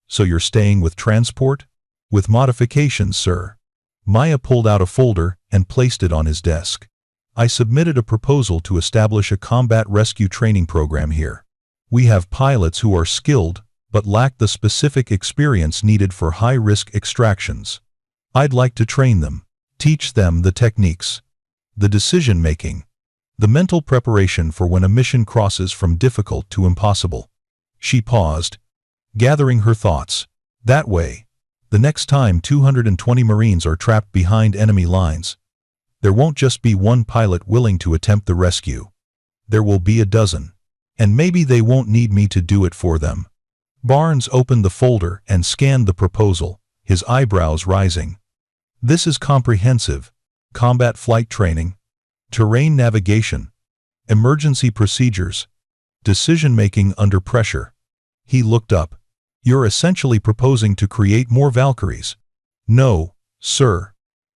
So you're staying with transport? With modifications, sir. Maya pulled out a folder and placed it on his desk. I submitted a proposal to establish a combat rescue training program here. We have pilots who are skilled but lack the specific experience needed for high-risk extractions. I'd like to train them, teach them the techniques, the decision-making, the mental preparation for when a mission crosses from difficult to impossible. She paused, gathering her thoughts. That way, the next time 220 Marines are trapped behind enemy lines, there won't just be one pilot willing to attempt the rescue. There will be a dozen. And maybe they won't need me to do it for them. Barnes opened the folder and scanned the proposal, his eyebrows rising. This is comprehensive. Combat flight training, terrain navigation, emergency procedures, decision-making under pressure. He looked up. You're essentially proposing to create more Valkyries. No, sir.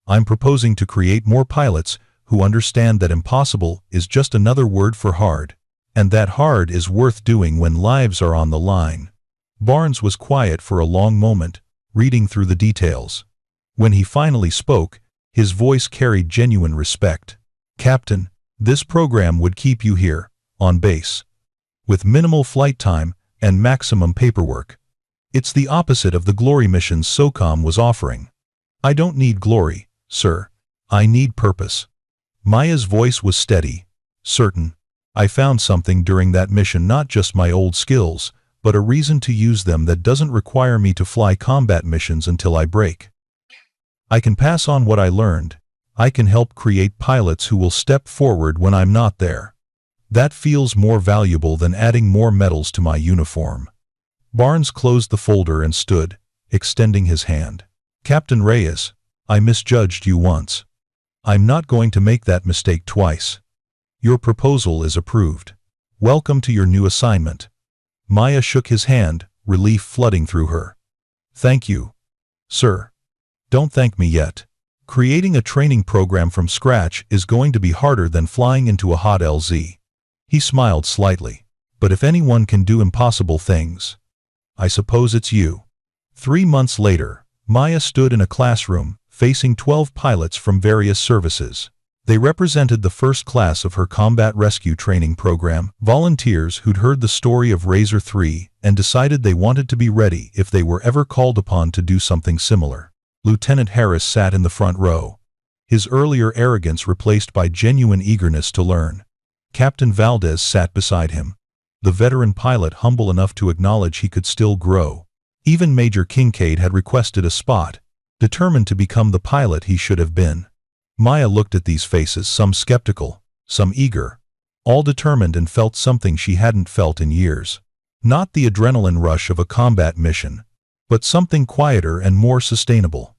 I'm proposing to create more pilots who understand that impossible is just another word for hard, and that hard is worth doing when lives are on the line. Barnes was quiet for a long moment, reading through the details. When he finally spoke, his voice carried genuine respect. Captain, this program would keep you here, on base, with minimal flight time and maximum paperwork. It's the opposite of the glory missions SOCOM was offering. I don't need glory, sir. I need purpose. Maya's voice was steady, certain. I found something during that mission, not just my old skills, but a reason to use them that doesn't require me to fly combat missions until I break. I can pass on what I learned. I can help create pilots who will step forward when I'm not there. That feels more valuable than adding more medals to my uniform. Barnes closed the folder and stood, extending his hand. Captain Reyes, I misjudged you once. I'm not going to make that mistake twice. Your proposal is approved. Welcome to your new assignment. Maya shook his hand, relief flooding through her. Thank you, sir. Don't thank me yet. Creating a training program from scratch is going to be harder than flying into a hot LZ. He smiled slightly. But if anyone can do impossible things, I suppose it's you. 3 months later, Maya stood in a classroom, facing 12 pilots from various services. They represented the first class of her combat rescue training program, volunteers who'd heard the story of Razor 3 and decided they wanted to be ready if they were ever called upon to do something similar. Lieutenant Harris sat in the front row, his earlier arrogance replaced by genuine eagerness to learn. Captain Valdez sat beside him, the veteran pilot humble enough to acknowledge he could still grow. Even Major Kincaid had requested a spot, determined to become the pilot he should have been. Maya looked at these faces, some skeptical, some eager, all determined, and felt something she hadn't felt in years. Not the adrenaline rush of a combat mission, but something quieter and more sustainable.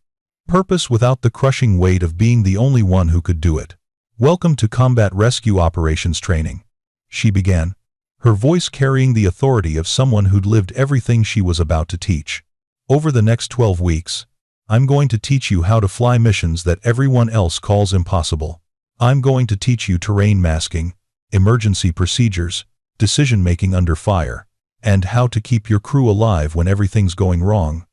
Purpose without the crushing weight of being the only one who could do it. "Welcome to Combat Rescue Operations Training," she began, her voice carrying the authority of someone who'd lived everything she was about to teach. "Over the next 12 weeks, I'm going to teach you how to fly missions that everyone else calls impossible. I'm going to teach you terrain masking, emergency procedures, decision-making under fire, and how to keep your crew alive when everything's going wrong."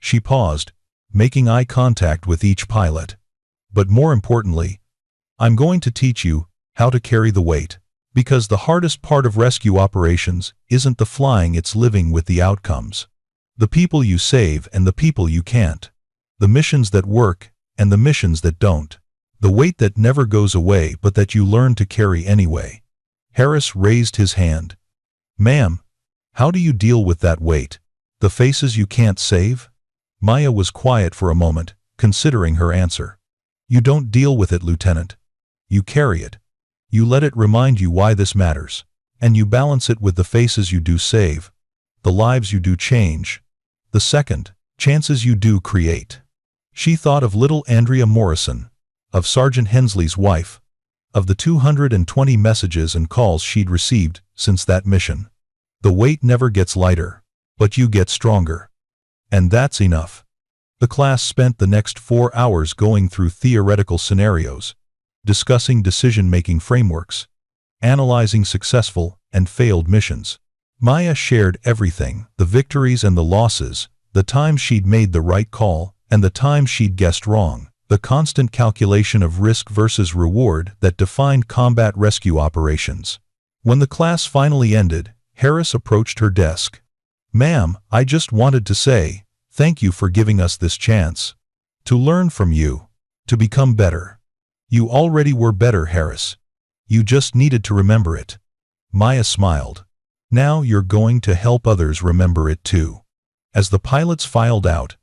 She paused, making eye contact with each pilot. "But more importantly, I'm going to teach you how to carry the weight. Because the hardest part of rescue operations isn't the flying, it's living with the outcomes. The people you save and the people you can't. The missions that work and the missions that don't. The weight that never goes away but that you learn to carry anyway." Harris raised his hand. "Ma'am, how do you deal with that weight? The faces you can't save?" Maya was quiet for a moment, considering her answer. "You don't deal with it, Lieutenant. You carry it. You let it remind you why this matters. And you balance it with the faces you do save, the lives you do change, the second chances you do create." She thought of little Andrea Morrison, of Sergeant Hensley's wife, of the 220 messages and calls she'd received since that mission. The weight never gets lighter, but you get stronger. And that's enough. The class spent the next 4 hours going through theoretical scenarios, discussing decision-making frameworks, analyzing successful and failed missions. Maya shared everything, the victories and the losses, the times she'd made the right call, and the times she'd guessed wrong, the constant calculation of risk versus reward that defined combat rescue operations. When the class finally ended, Harris approached her desk. "Ma'am, I just wanted to say, thank you for giving us this chance. To learn from you. To become better." "You already were better, Harris. You just needed to remember it." Maya smiled. "Now you're going to help others remember it too." As the pilots filed out,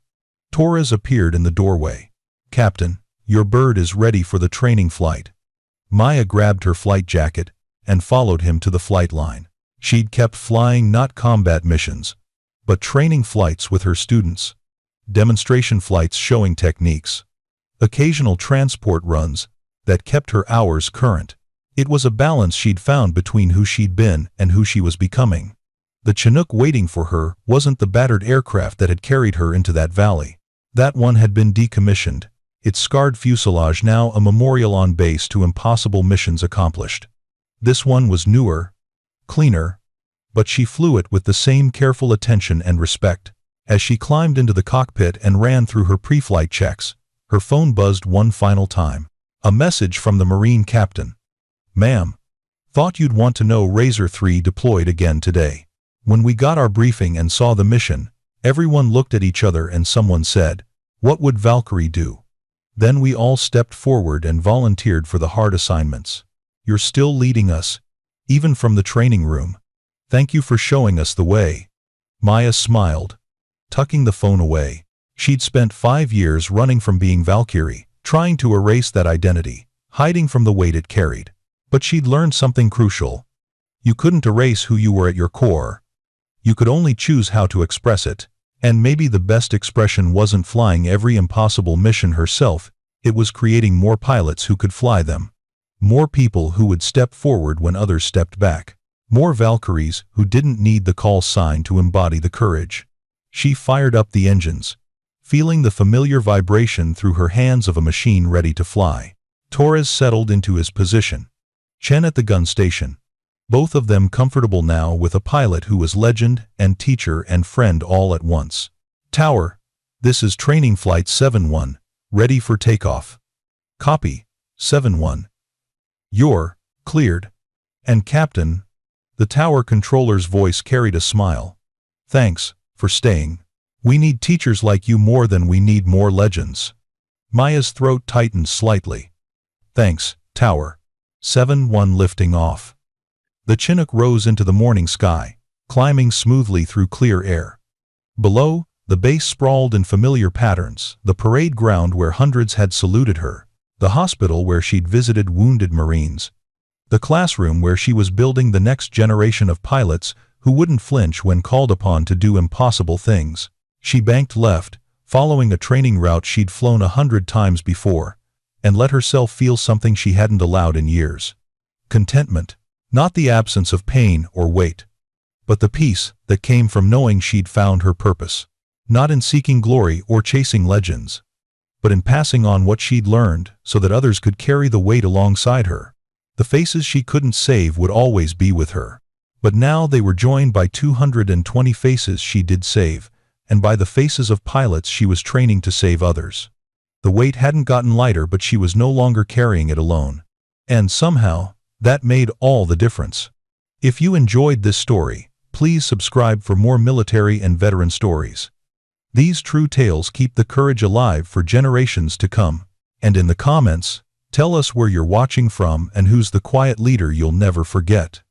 Torres appeared in the doorway. "Captain, your bird is ready for the training flight." Maya grabbed her flight jacket and followed him to the flight line. She'd kept flying not combat missions, but training flights with her students. Demonstration flights showing techniques. Occasional transport runs that kept her hours current. It was a balance she'd found between who she'd been and who she was becoming. The Chinook waiting for her wasn't the battered aircraft that had carried her into that valley. That one had been decommissioned, its scarred fuselage now a memorial on base to impossible missions accomplished. This one was newer, cleaner, but she flew it with the same careful attention and respect. As she climbed into the cockpit and ran through her pre-flight checks, her phone buzzed one final time. A message from the Marine captain. "Ma'am, thought you'd want to know Razor 3 deployed again today. When we got our briefing and saw the mission, everyone looked at each other and someone said, 'What would Valkyrie do?' Then we all stepped forward and volunteered for the hard assignments. You're still leading us, even from the training room. Thank you for showing us the way." Maya smiled, tucking the phone away. She'd spent 5 years running from being Valkyrie, trying to erase that identity, hiding from the weight it carried. But she'd learned something crucial. You couldn't erase who you were at your core. You could only choose how to express it. And maybe the best expression wasn't flying every impossible mission herself, it was creating more pilots who could fly them. More people who would step forward when others stepped back. More Valkyries who didn't need the call sign to embody the courage. She fired up the engines, feeling the familiar vibration through her hands of a machine ready to fly. Torres settled into his position. Chen at the gun station. Both of them comfortable now with a pilot who was legend and teacher and friend all at once. "Tower, this is training flight 7-1, ready for takeoff." "Copy, 7-1, You're cleared. And Captain, the tower controller's voice carried a smile. Thanks for staying. We need teachers like you more than we need more legends. Maya's throat tightened slightly. Thanks, Tower. 7-1 lifting off. The Chinook rose into the morning sky, climbing smoothly through clear air. Below, the base sprawled in familiar patterns, the parade ground where hundreds had saluted her, the hospital where she'd visited wounded Marines, the classroom where she was building the next generation of pilots who wouldn't flinch when called upon to do impossible things. She banked left, following a training route she'd flown 100 times before, and let herself feel something she hadn't allowed in years. Contentment. Not the absence of pain or weight, but the peace that came from knowing she'd found her purpose. Not in seeking glory or chasing legends, but in passing on what she'd learned so that others could carry the weight alongside her. The faces she couldn't save would always be with her, but now they were joined by 220 faces she did save, and by the faces of pilots she was training to save others. The weight hadn't gotten lighter, but she was no longer carrying it alone. And somehow, that made all the difference. If you enjoyed this story, please subscribe for more military and veteran stories. These true tales keep the courage alive for generations to come. And in the comments, tell us where you're watching from and who's the quiet leader you'll never forget.